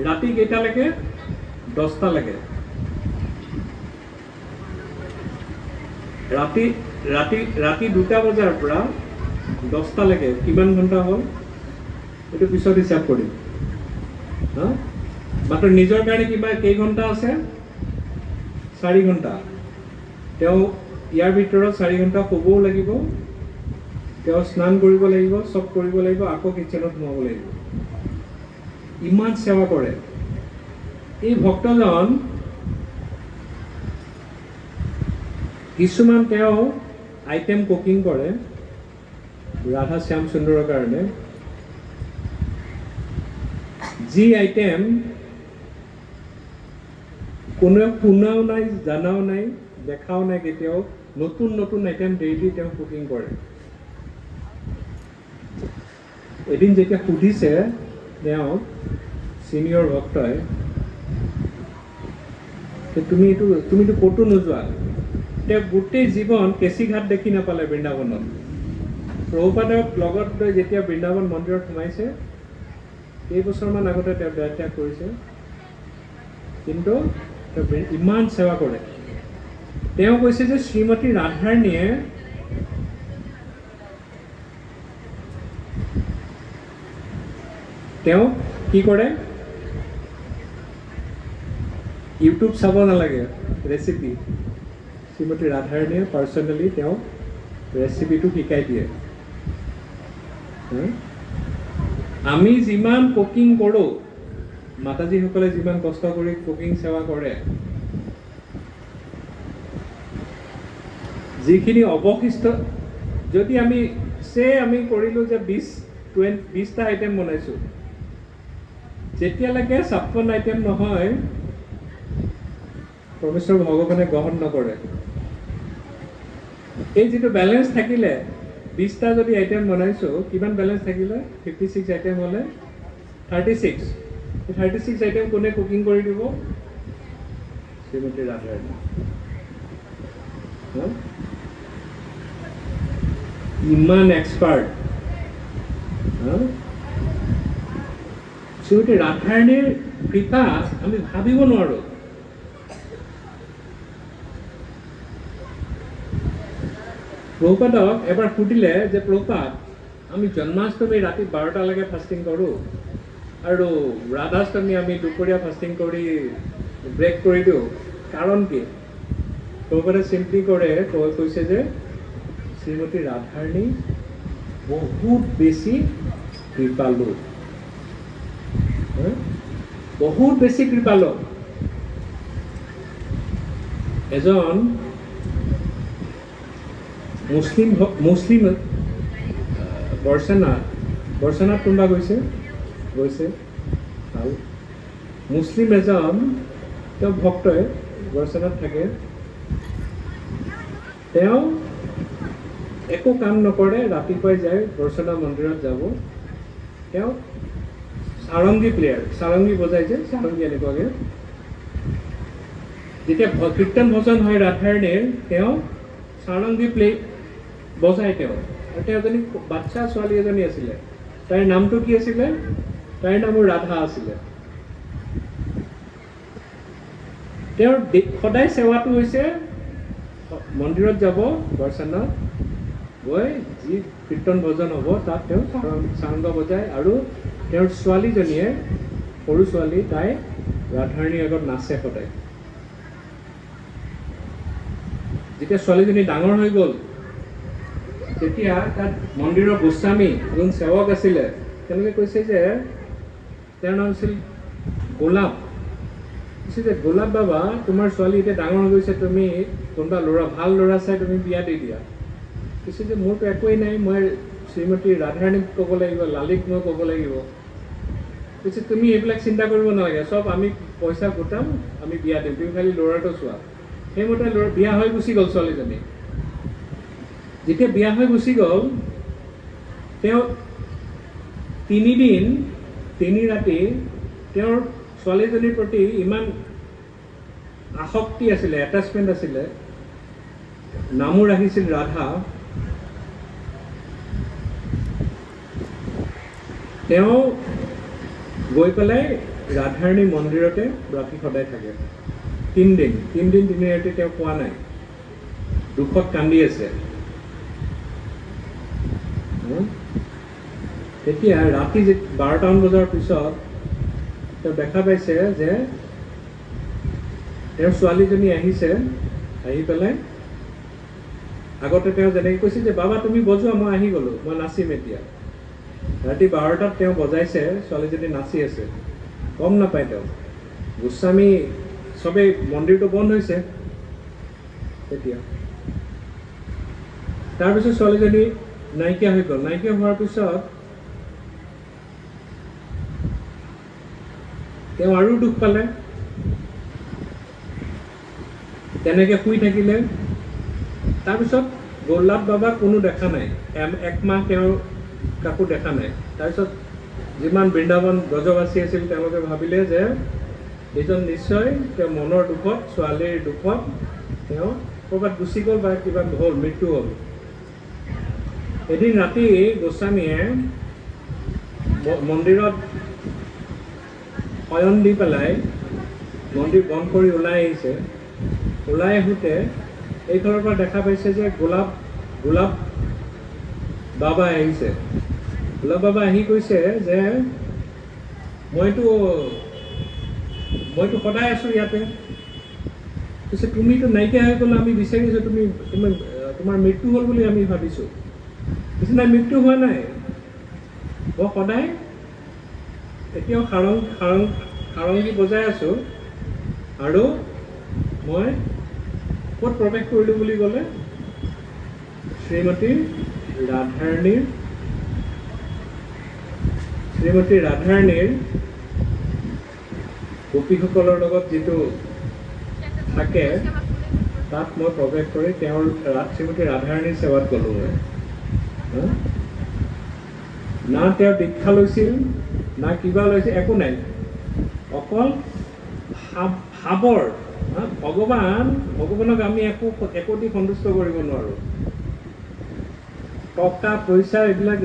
ৰাতি কেইটালৈকে? 10টালৈকে। ৰাতি 2টা বজাৰ পৰা 10টালৈকে কিমান ঘণ্টা হ'ল এইটো পিছত হিচাপ কৰিম। মাত্ৰ নিজৰ কাৰণে কিবা কেইঘণ্টা আছে? 4 ঘণ্টা। তেওঁ ইয়াৰ ভিতৰত 4 ঘণ্টা শুবও লাগিব, তেওঁ স্নান কৰিব লাগিব, চব কৰিব লাগিব, আকৌ কিটচেনত সোমাব লাগিব। ইমান সেৱা কৰে এই ভক্তজন। কিছুমান তেওঁ আইটেম কুকিং কৰে ৰাধা শ্যাম সুন্দৰৰ কাৰণে, যি আইটেম কোনেও শুনাও নাই, জানাও নাই, দেখাও নাই কেতিয়াও। নতুন নতুন আইটেম ডেইলি তেওঁ কুকিং কৰে। এদিন যেতিয়া সুধিছে তেওঁ চিনিয়ৰ ভক্তই, তুমিতো ক'তো নোযোৱা। তেওঁ গোটেই জীৱন কেঁচিঘাট দেখি নাপালে বৃন্দাবনত। প্ৰভুপাদক লগত লৈ যেতিয়া বৃন্দাবন মন্দিৰত সোমাইছে, কেইবছৰমান আগতে তেওঁ দেহ ত্যাগ কৰিছে, কিন্তু তেওঁ ইমান সেৱা কৰে। তেওঁ কৈছে যে শ্ৰীমতী ৰাধাৰাণীয়ে তেওঁ কি কৰে? ইউটিউব চাব নালাগে, ৰেচিপি। শ্ৰীমতী ৰাধাৰাণীয়ে পাৰ্চনেলি তেওঁ ৰেচিপিটো শিকাই দিয়ে। আমি যিমান কুকিং কৰোঁ, মাতাজীসকলে যিমান কষ্ট কৰি কুকিং সেৱা কৰে, যিখিনি অৱশিষ্ট, যদি আমি কৰিলোঁ যে 20টা আইটেম বনাইছোঁ, যেতিয়ালৈকে 56 আইটেম নহয়, পৰমেশ্বৰ ভগৱানে গ্ৰহণ নকৰে। এই যিটো বেলেঞ্চ থাকিলে, 20টা যদি আইটেম বনাইছোঁ, কিমান বেলেঞ্চ থাকিলে? 56 আইটেম হ'লে 36। 36 আইটেম কোনে কুকিং কৰি দিব? শ্ৰীমতী ৰাধাৰাণী। ইমান এক্সপাৰ্ট। শ্ৰীমতী ৰাধাৰাণীৰ কৃপা আমি ভাবিব নোৱাৰোঁ। প্ৰভুপাদক এবাৰ সুধিলে যে প্ৰভুপাদ আমি জন্মাষ্টমী ৰাতি 12টালৈকে ফাষ্টিং কৰোঁ আৰু ৰাধাষ্টমী আমি দুপৰীয়া ফাষ্টিং কৰি ব্ৰেক কৰি দিওঁ, কাৰণ কি? প্ৰভুপাদে চিম্পলি কৈছে যে শ্ৰীমতী ৰাধাৰাণী বহুত বেছি কৃপালু, বহুত বেছি কৃপালু। এজন মুছলিম বৰ্ষানাত কোনোবা গৈছে ভাল মুছলিম এজন তেওঁ ভক্তই বৰ্ষানাত থাকে। তেওঁ একো কাম নকৰে, ৰাতিপুৱাই যায় বৰ্ষনা মন্দিৰত যাব। তেওঁ চাৰংগী বজাই যে চাৰংগী এনেকুৱাকে যেতিয়া কীৰ্তন ভজন হয় ৰাধাৰাণীৰ, তেওঁ চাৰংগী বজাই তেওঁ। আৰু তেওঁ এজনী বাচ্চা ছোৱালী এজনী আছিলে, তাইৰ নামটো কি আছিলে? তাইৰ নামো ৰাধা আছিলে। তেওঁৰ সদায় সেৱাটো হৈছে মন্দিৰত যাব বৰ্ষানাত গৈ যি কীৰ্তন ভজন হ'ব তাত তেওঁ চাৰংগ বজায়, আৰু তেওঁৰ ছোৱালীজনীয়ে সৰু ছোৱালী তাই ৰাধাৰাণীৰ আগত নাচে সদায়। যেতিয়া ছোৱালীজনী ডাঙৰ হৈ গ'ল তেতিয়া তাত মন্দিৰৰ গোস্বামী যোন সেৱক আছিলে তেওঁলোকে কৈছে যে তেওঁৰ নাম আছিল গোলাপ। কৈছে যে গোলাপ বাবা, তোমাৰ ছোৱালী এতিয়া ডাঙৰ হৈ গৈছে, তুমি কোনোবা ভাল ল'ৰা চাই তুমি বিয়া দি দিয়া। কৈছে যে মোৰতো একোৱেই নাই, মই শ্ৰীমতী ৰাধাৰাণীক ক'ব লাগিব, লালিক মই ক'ব লাগিব। কৈছে তুমি এইবিলাক চিন্তা কৰিব নালাগে, চব আমি পইচা গোটাম, আমি বিয়া দিম, তুমি খালি ল'ৰাটো চোৱা। সেইমতে বিয়া হৈ গুচি গ'ল ছোৱালীজনী। যেতিয়া বিয়া হৈ গুচি গ'ল, তেওঁ 3 দিন 3 ৰাতি তেওঁৰ ছোৱালীজনীৰ প্ৰতি ইমান আসক্তি আছিলে, এটাচমেণ্ট আছিলে, নামো ৰাখিছিল ৰাধা। তেওঁ গৈ পেলাই ৰাধাৰাণী মন্দিৰতে ৰাতি সদায় থাকে। 3 দিন 3 ৰাতি তেওঁ খোৱা নাই, দুখত কান্দি আছে। তেতিয়া ৰাতি 12টামান বজাৰ পিছত তেওঁ দেখা পাইছে যে তেওঁৰ ছোৱালীজনী আহিছে, আহি পেলাই আগতে তেওঁ যেনেকৈ কৈছে যে বাবা তুমি বজোৱা, মই আহি গ'লোঁ, মই নাচিম এতিয়া। ৰাতি 12টাত তেওঁ বজাইছে, ছোৱালীজনী নাচি আছে, গম নাপায় তেওঁ। গোস্বামী চবেই, মন্দিৰটো বন্ধ হৈছে তেতিয়া। তাৰপিছত ছোৱালীজনী নাইকিয়া হৈ গ'ল। নাইকিয়া হোৱাৰ পিছত তেওঁ আৰু দুখ পালে, তেনেকে শুই থাকিলে। তাৰপিছত গোলাপ বাবা কোনো দেখা নাই, 1 মাহ তেওঁ কাকো দেখা নাই। তাৰপিছত যিমান বৃন্দাবন ব্ৰজবাসী আছিল তেওঁলোকে ভাবিলে যে এইজন নিশ্চয় তেওঁ মনৰ দুখত, ছোৱালীৰ দুখত তেওঁ ক'ৰবাত গুচি গ'ল বা কিবা হ'ল, মৃত্যু হ'ল। এদিন ৰাতি গোস্বামীয়ে মন্দিৰত শয়ন দি পেলাই মন্দিৰ বন্ধ কৰি ওলাই আহিছে। ওলাই আহোঁতে এইফালৰ পৰা দেখা পাইছে যে গোলাপ বাবা আহিছে। গোলাপ বাবা আহি কৈছে যে মইতো সদায় আছোঁ ইয়াতে। কৈছে তুমিতো নাইকিয়া হৈ গ'লা, আমি বিচাৰিছোঁ, তোমাৰ মৃত্যু হ'ল বুলি আমি ভাবিছোঁ। কৈছে নাই, মৃত্যু হোৱা নাই, মই সদায় এতিয়াও সাৰংগী বজাই আছোঁ। আৰু মই ক'ত প্ৰৱেশ কৰিলোঁ বুলি ক'লে, শ্ৰীমতী ৰাধাৰাণীৰ গোপীসকলৰ লগত যিটো থাকে তাত মই প্ৰৱেশ কৰি তেওঁৰ শ্ৰীমতী ৰাধাৰাণীৰ সেৱাত গ'লোঁ মই। না তেওঁ দীক্ষা লৈছিল, না কিবা লৈছিল, একো নাই, অকল ভাৱৰ। ভগৱানক আমি একোটি সন্তুষ্ট কৰিব নোৱাৰোঁ, টকা পইচা এইবিলাক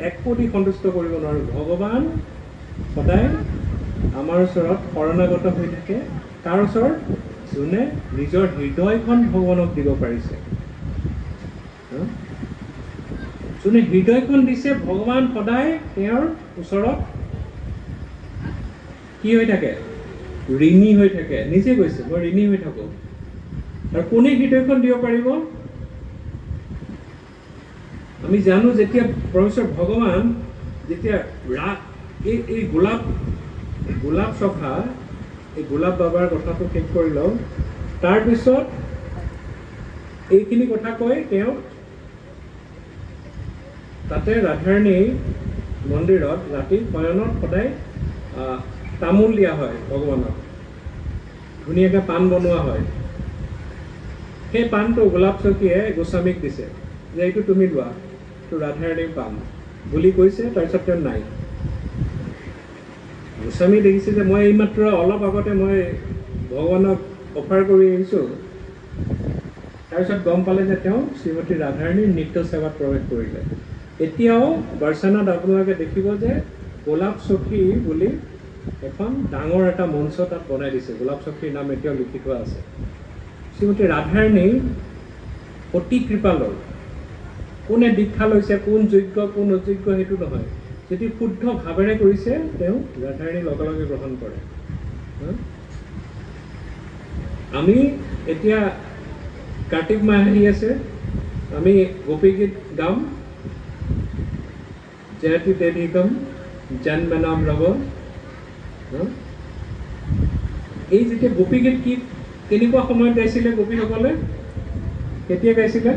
একোটি সন্তুষ্ট কৰিব নোৱাৰোঁ। ভগৱান সদায় আমাৰ ওচৰত শৰণাগত হৈ থাকে। তাৰ ওচৰত যোনে নিজৰ হৃদয়খন ভগৱানক দিব পাৰিছে। হা? যোনে হৃদয়খন দিছে ভগৱান সদায় তেওঁৰ ওচৰত কি হৈ থাকে? ঋণী হৈ থাকে। নিজে কৈছে মই ঋণী হৈ থাকো। আৰু কোনে হৃদয়খন দিব পাৰিব? আমি জানো যেতিয়া পৰমেশ্বৰ ভগৱান যেতিয়া এই গোলাপ সভা, এই গোলাপ বাবাৰ কথাটো শেষ কৰি লওঁ, তাৰপিছত এইখিনি কথা কৈ তেওঁ তাতে ৰাধাৰাণী মন্দিৰত ৰাতি শয়নত সদায় তামোল দিয়া হয় ভগৱানক, ধুনীয়াকৈ পাণ বনোৱা হয়। সেই পাণটো গোলাপ চকীয়ে গোস্বামীক দিছে যে এইটো তুমি লোৱা, এইটো ৰাধাৰাণীৰ পাণ বুলি কৈছে। তাৰপিছত তেওঁ নাই। গোস্বামী দেখিছে যে মই এইমাত্ৰ অলপ আগতে মই ভগৱানক অফাৰ কৰি আহিছোঁ। তাৰপিছত গম পালে যে তেওঁ শ্ৰীমতী ৰাধাৰাণীৰ নিত্য সেৱাত প্ৰৱেশ কৰিলে। এতিয়াও বাৰ্চানাত আপোনালোকে দেখিব যে গোলাপ চকী বুলি এখন ডাঙৰ এটা মঞ্চ তাত বনাই দিছে। গোলাপ চকীৰ নাম এতিয়াও লিখি থোৱা আছে। শ্ৰীমতী ৰাধাৰাণী অতি কৃপালৰ। কোনে দীক্ষা লৈছে, কোন যোগ্য কোন অযোগ্য সেইটো নহয়। যদি শুদ্ধ ভাৱেৰে কৰিছে তেওঁ ৰাধাৰাণী লগে লগে গ্ৰহণ কৰে। আমি এতিয়া কাৰ্তিক মাহ আহি আছে, আমি গোপীগীত গাম। জয়তি দেৱীকম জন্ম নাম ৰব। এই যেতিয়া গোপীগীত কি কেনেকুৱা সময়ত গাইছিলে গোপীসকলে? কেতিয়া গাইছিলে?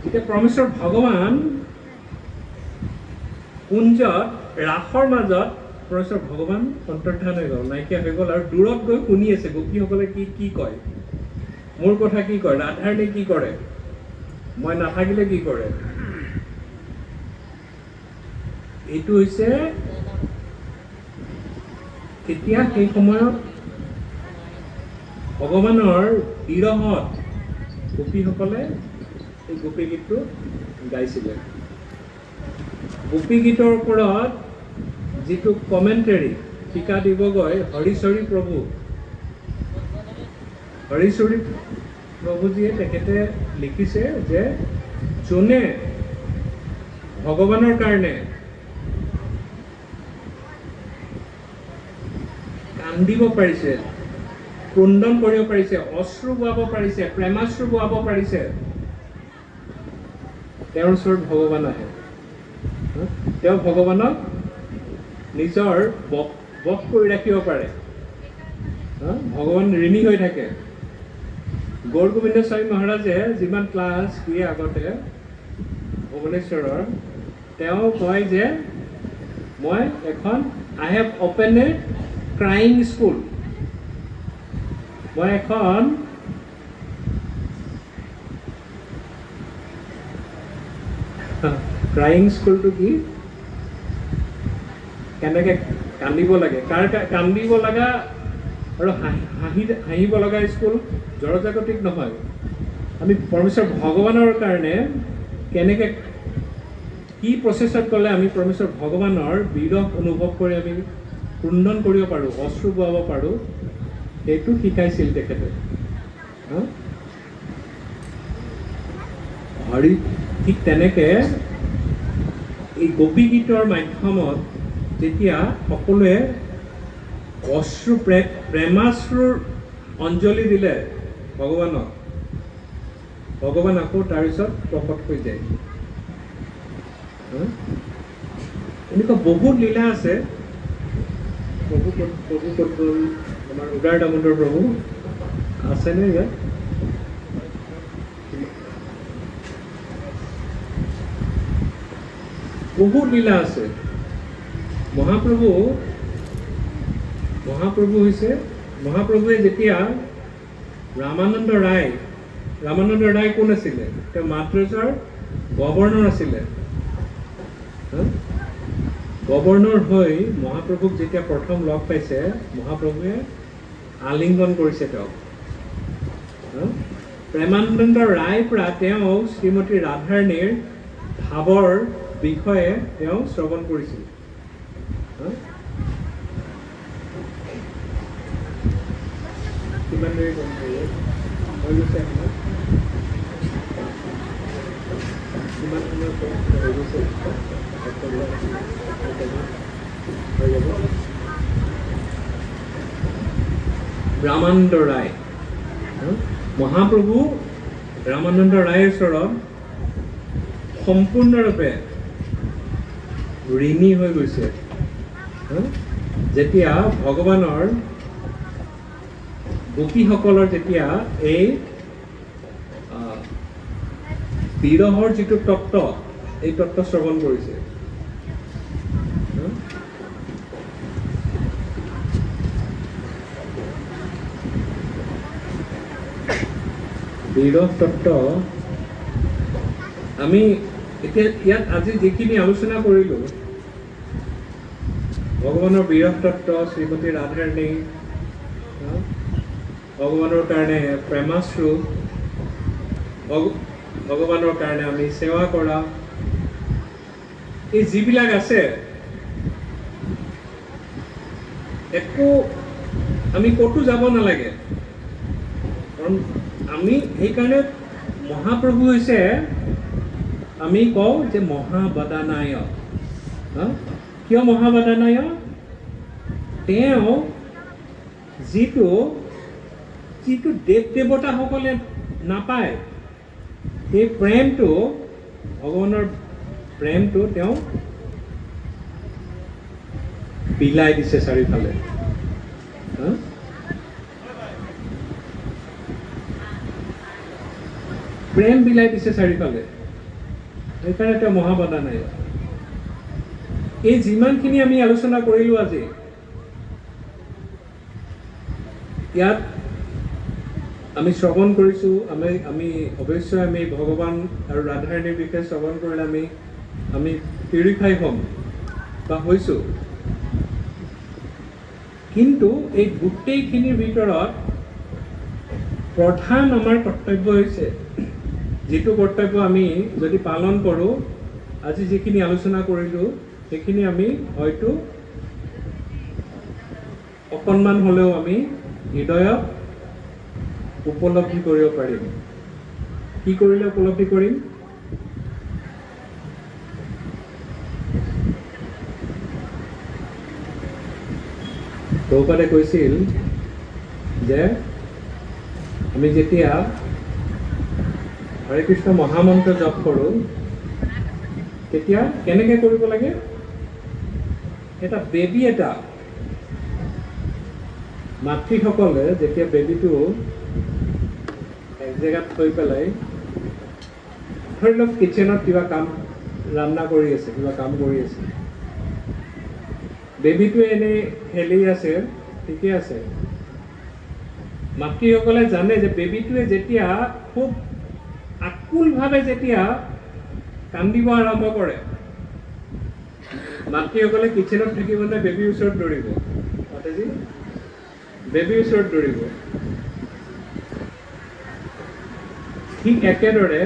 যেতিয়া পৰমেশ্বৰ ভগৱান কুঞ্জত ৰাসৰ মাজত পৰমেশ্বৰ ভগৱান অন্তৰ্ধান হৈ গ'ল, নাইকিয়া হৈ গ'ল, আৰু দূৰত গৈ শুনি আছে গোপীসকলে কি কয়, মোৰ কথা কি কয়, ৰাধাৰাণী কি কৰে, মই নাথাকিলে কি কৰে। এইটো হৈছে তেতিয়া সেই সময়ত ভগৱানৰ বিৰহত গোপীসকলে এই গোপীগীতটো গাইছিলে। গোপীগীতৰ ওপৰত যিটো কমেণ্টেৰী টীকা দিবগৈ হৰিশ্বৰী প্ৰভুজীয়ে তেখেতে লিখিছে যে যোনে ভগৱানৰ কাৰণে কান্দিব পাৰিছে, ক্ৰন্দন কৰিব পাৰিছে, অশ্ৰু বোৱাব পাৰিছে, প্ৰেমাশ্ৰু বোৱাব পাৰিছে, তেওঁৰ ওচৰত ভগৱান আহে। তেওঁ ভগৱানক নিজৰ বশ কৰি ৰাখিব পাৰে। ভগৱান ঋণী হৈ থাকে। গৌৰ গোবিন্দ স্বামী মহাৰাজে যিমান ক্লাছ দিয়ে আগতে ভুৱনেশ্বৰৰ, তেওঁ কয় যে মই I have open a crying school. মই এখন ক্ৰাইং স্কুলটো কি? কেনেকে কান্দিব লাগে, কাৰ কান্দিব লগা আৰু হাঁহিব লগা স্কুল জড়জাগতিক নহয়। আমি পৰমেশ্বৰ ভগৱানৰ কাৰণে কেনেকে কি প্ৰচেছত গ'লে আমি পৰমেশ্বৰ ভগৱানৰ বিৰহ অনুভৱ কৰি আমি ক্ৰন্দন কৰিব পাৰোঁ, অশ্ৰু বোৱাব পাৰোঁ, সেইটো শিকাইছিল তেখেতে। হৰি ঠিক তেনেকে এই গোপীগীতৰ মাধ্যমত যেতিয়া সকলোৱে প্ৰেমাশ্ৰুৰ অঞ্জলি দিলে ভগৱানক, ভগৱান আকৌ তাৰপিছত প্ৰকট হৈ যায়। এনেকুৱা বহুত লীলা আছে। প্ৰভু ক'ত গ'ল? আমাৰ উদাৰ দামোদৰ প্ৰভু আছেনে ইয়াত? বহুত লীলা আছে। মহাপ্ৰভুৱে যেতিয়া ৰামানন্দ ৰায় কোন আছিলে? তেওঁ মাদ্ৰাজৰ গভৰ্ণৰ আছিলে। গভৰ্ণৰ হৈ মহাপ্ৰভুক যেতিয়া প্ৰথম লগ পাইছে, মহাপ্ৰভুৱে আলিংগন কৰিছে তেওঁক। প্ৰেমানন্দ ৰায়ৰ পৰা তেওঁ শ্ৰীমতী ৰাধাৰাণীৰ ভাৱৰ বিষয়ে তেওঁ শ্ৰৱণ কৰিছিল। কিমান দেৰি হৈ গৈছে আপোনাৰ? কিমান সময় হৈ গৈছে হৈ যাব ৰামানন্দ ৰায় মহাপ্ৰভু ৰামানন্দ ৰায়ৰ ওচৰত সম্পূৰ্ণৰূপে ঋণী হৈ গৈছে যেতিয়া ভগৱানৰ গোপীসকলৰ যেতিয়া এই বিৰহৰ যিটো তত্ত্ব এই তত্ত্ব শ্ৰৱণ কৰিছে বিৰহ তত্ত্ব আমি এতিয়া ইয়াত আজি যিখিনি আলোচনা কৰিলোঁ ভগৱানৰ বিৰহ তত্ত্ব শ্ৰীমতী ৰাধাৰাণী ভগৱানৰ কাৰণে প্ৰেমাশ্ৰু ভগৱানৰ কাৰণে আমি সেৱা কৰা এই যিবিলাক আছে একো আমি ক'তো যাব নালাগে কাৰণ আমি সেইকাৰণে মহাপ্ৰভু হৈছে আমি কওঁ যে মহাবদানায় কিয় মহাবদানায় তেওঁ যিটো দেৱ দেৱতাসকলে নাপায় সেই প্ৰেমটো ভগৱানৰ প্ৰেমটো তেওঁ বিলাই দিছে চাৰিওফালে প্ৰেম বিলাই দিছে চাৰিওফালে সেইকাৰণে তেওঁ মহাবদানায় এই যিমানখিনি আমি আলোচনা কৰিলোঁ আজি ইয়াত আমি শ্ৰৱণ কৰিছোঁ আমি অৱশ্যে আমি ভগৱান আৰু ৰাধাৰাণীৰ বিষয়ে শ্ৰৱণ কৰিলে আমি পিউৰিফাই হ'ম বা হৈছোঁ কিন্তু এই গোটেইখিনিৰ ভিতৰত প্ৰধান আমাৰ কৰ্তব্য হৈছে যিটো কৰ্তব্য আমি যদি পালন কৰোঁ আজি যিখিনি আলোচনা কৰিলোঁ সেইখিনি আমি হয়তো অকণমান হ'লেও আমি হৃদয়ত উপলব্ধি কৰিব পাৰিম কি কৰিলে উপলব্ধি কৰিম প্ৰভুপাদে কৈছিল যে আমি যেতিয়া হৰে কৃষ্ণ মহামন্ত্ৰ জপ কৰোঁ তেতিয়া কেনেকৈ কৰিব লাগে এটা বেবী এটা মাতৃসকলে যেতিয়া বেবীটো এক জেগাত থৈ পেলাই ধৰি লওক কিটচেনত কিবা কাম ৰান্ধনা কৰি আছে কিবা কাম কৰি আছে বেবীটোৱে এনেই খেলি আছে ঠিকে আছে মাতৃসকলে জানে যে বেবীটোৱে যেতিয়া খুব আকুলভাৱে যেতিয়া কান্দিব আৰম্ভ কৰে মাতৃসকলে কিটচেনত থাকিব নে বেবীৰ ওচৰত দৌৰিব মাতাজী বেবীৰ ওচৰত দৌৰিব ঠিক একেদৰে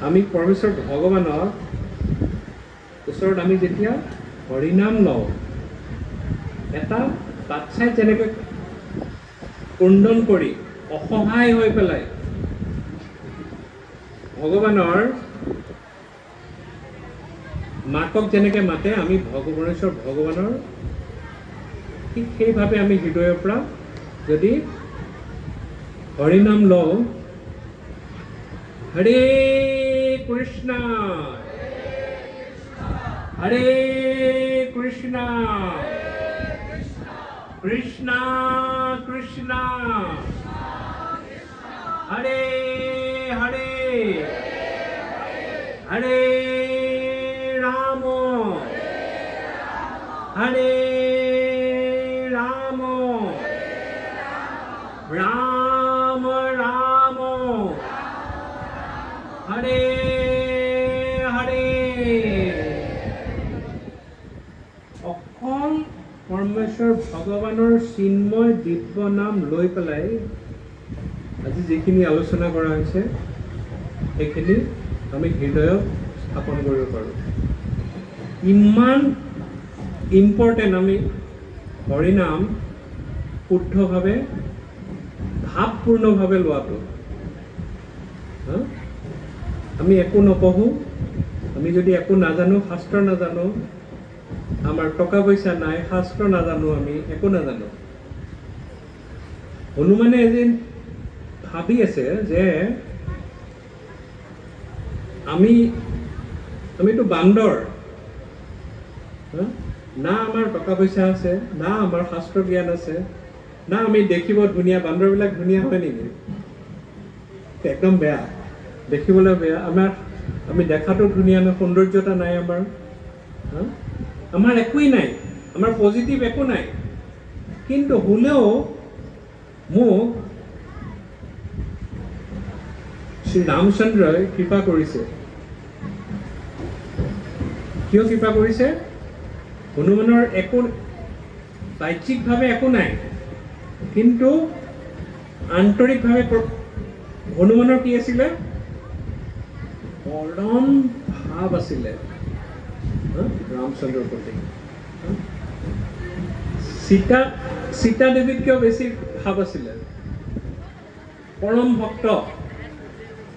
আমি পৰমেশ্বৰ ভগৱানৰ ওচৰত আমি যেতিয়া হৰিনাম লওঁ এটা বাচ্চাই যেনেকৈ ক্ৰন্দন কৰি অসহায় হৈ পেলাই ভগৱানৰ মাকক যেনেকৈ মাতে আমি ভগৱানৰ ঠিক সেইভাৱে আমি হৃদয়ৰ পৰা যদি হৰিনাম লওঁ হৰে কৃষ্ণ হৰে কৃষ্ণ কৃষ্ণ কৃষ্ণ হৰে হৰে হৰে ৰাম হৰে ৰাম ৰাম ৰাম হৰে হৰে অকল পৰমেশ্বৰ ভগৱানৰ চিন্ময় দিব্য নাম লৈ পেলাই আজি যিখিনি আলোচনা কৰা হৈছে সেইখিনি আমি হৃদয়ত স্থাপন কৰিব পাৰোঁ ইমান ইম্পৰ্টেণ্ট আমি হৰিনাম শুদ্ধভাৱে ভাৱপূৰ্ণভাৱে লোৱাটো আমি একো নপঢ়োঁ, আমি যদি একো নাজানো, শাস্ত্ৰ নাজানো, আমাৰ টকা পইচা নাই, শাস্ত্ৰ নাজানো, আমি একো নাজানো। হনুমানে এদিন ভাবি আছে যে আমিতো বান্দৰ, না আমাৰ টকা পইচা আছে, না আমাৰ শাস্ত্ৰ জ্ঞান আছে, না আমি দেখিব ধুনীয়া। বান্দৰবিলাক ধুনীয়া হয় নেকি? একদম বেয়া, দেখিবলৈ বেয়া। আমি দেখাতো ধুনীয়া নহয়, সৌন্দৰ্যতা নাই আমাৰ। আমাৰ একোৱেই নাই, আমাৰ পজিটিভ একো নাই। কিন্তু হ'লেও মোক শ্ৰী ৰামচন্দ্ৰই কৃপা কৰিছে। কিয় কৃপা কৰিছে? হনুমানৰ একো বাহ্যিকভাৱে একো নাই, কিন্তু আন্তৰিকভাৱে হনুমানৰ কি আছিলে? পৰম ভাৱ আছিলে ৰামচন্দ্ৰৰ প্ৰতি। সীতা দেৱীতকৈ বেছি ভাৱ আছিলে। পৰম ভক্ত।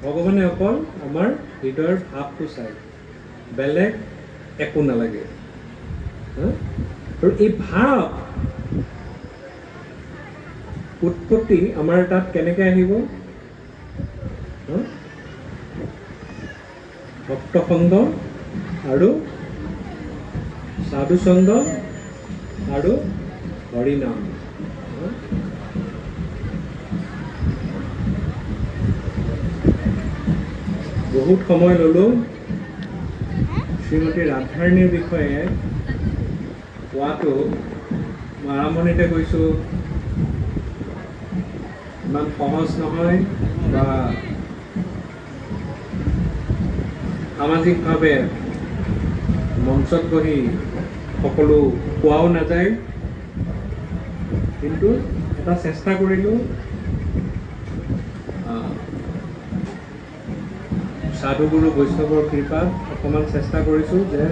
ভগৱানে অকল আমাৰ হৃদয়ৰ ভাৱটো চাই, বেলেগ একো নালাগে। আৰু এই ভাৱ উৎপত্তি আমাৰ তাত কেনেকৈ আহিব? ভক্ত সংগ আৰু সাধু সংগ আৰু হৰিনাম। বহুত সময় ল'লো শ্ৰীমতী ৰাধাৰাণীৰ বিষয়ে কোৱাটো। মই আৰম্ভণিতে কৈছোঁ ইমান সহজ নহয়, বা সামাজিকভাৱে মঞ্চত বহি সকলো কোৱাও নাযায়, কিন্তু এটা চেষ্টা কৰিলোঁ। সাধুগুৰু বৈষ্ণৱৰ কৃপাত অকণমান চেষ্টা কৰিছোঁ যে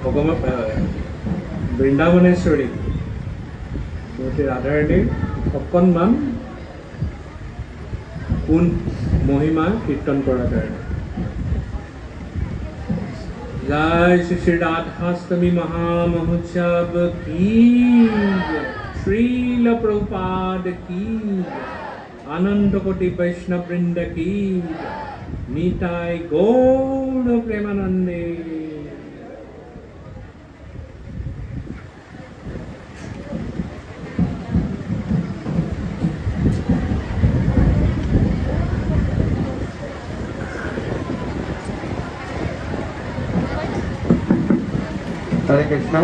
ভগৱান বৃন্দাবনেশ্বৰী শ্ৰীমতী ৰাধাৰাণীৰ অকণমান গুণ মহিমা কীৰ্তন কৰাৰ কাৰণে। জয় শ্ৰী শ্ৰী ৰাধাষ্টমী মহামহোৎসৱ কি জয়, শ্ৰীল প্রভুপাদ কি জয়, আনন্দ কোটি বৈষ্ণব বৃন্দ কি জয়, নিতাই গৌর প্রেমানন্দে। হরে কৃষ্ণ।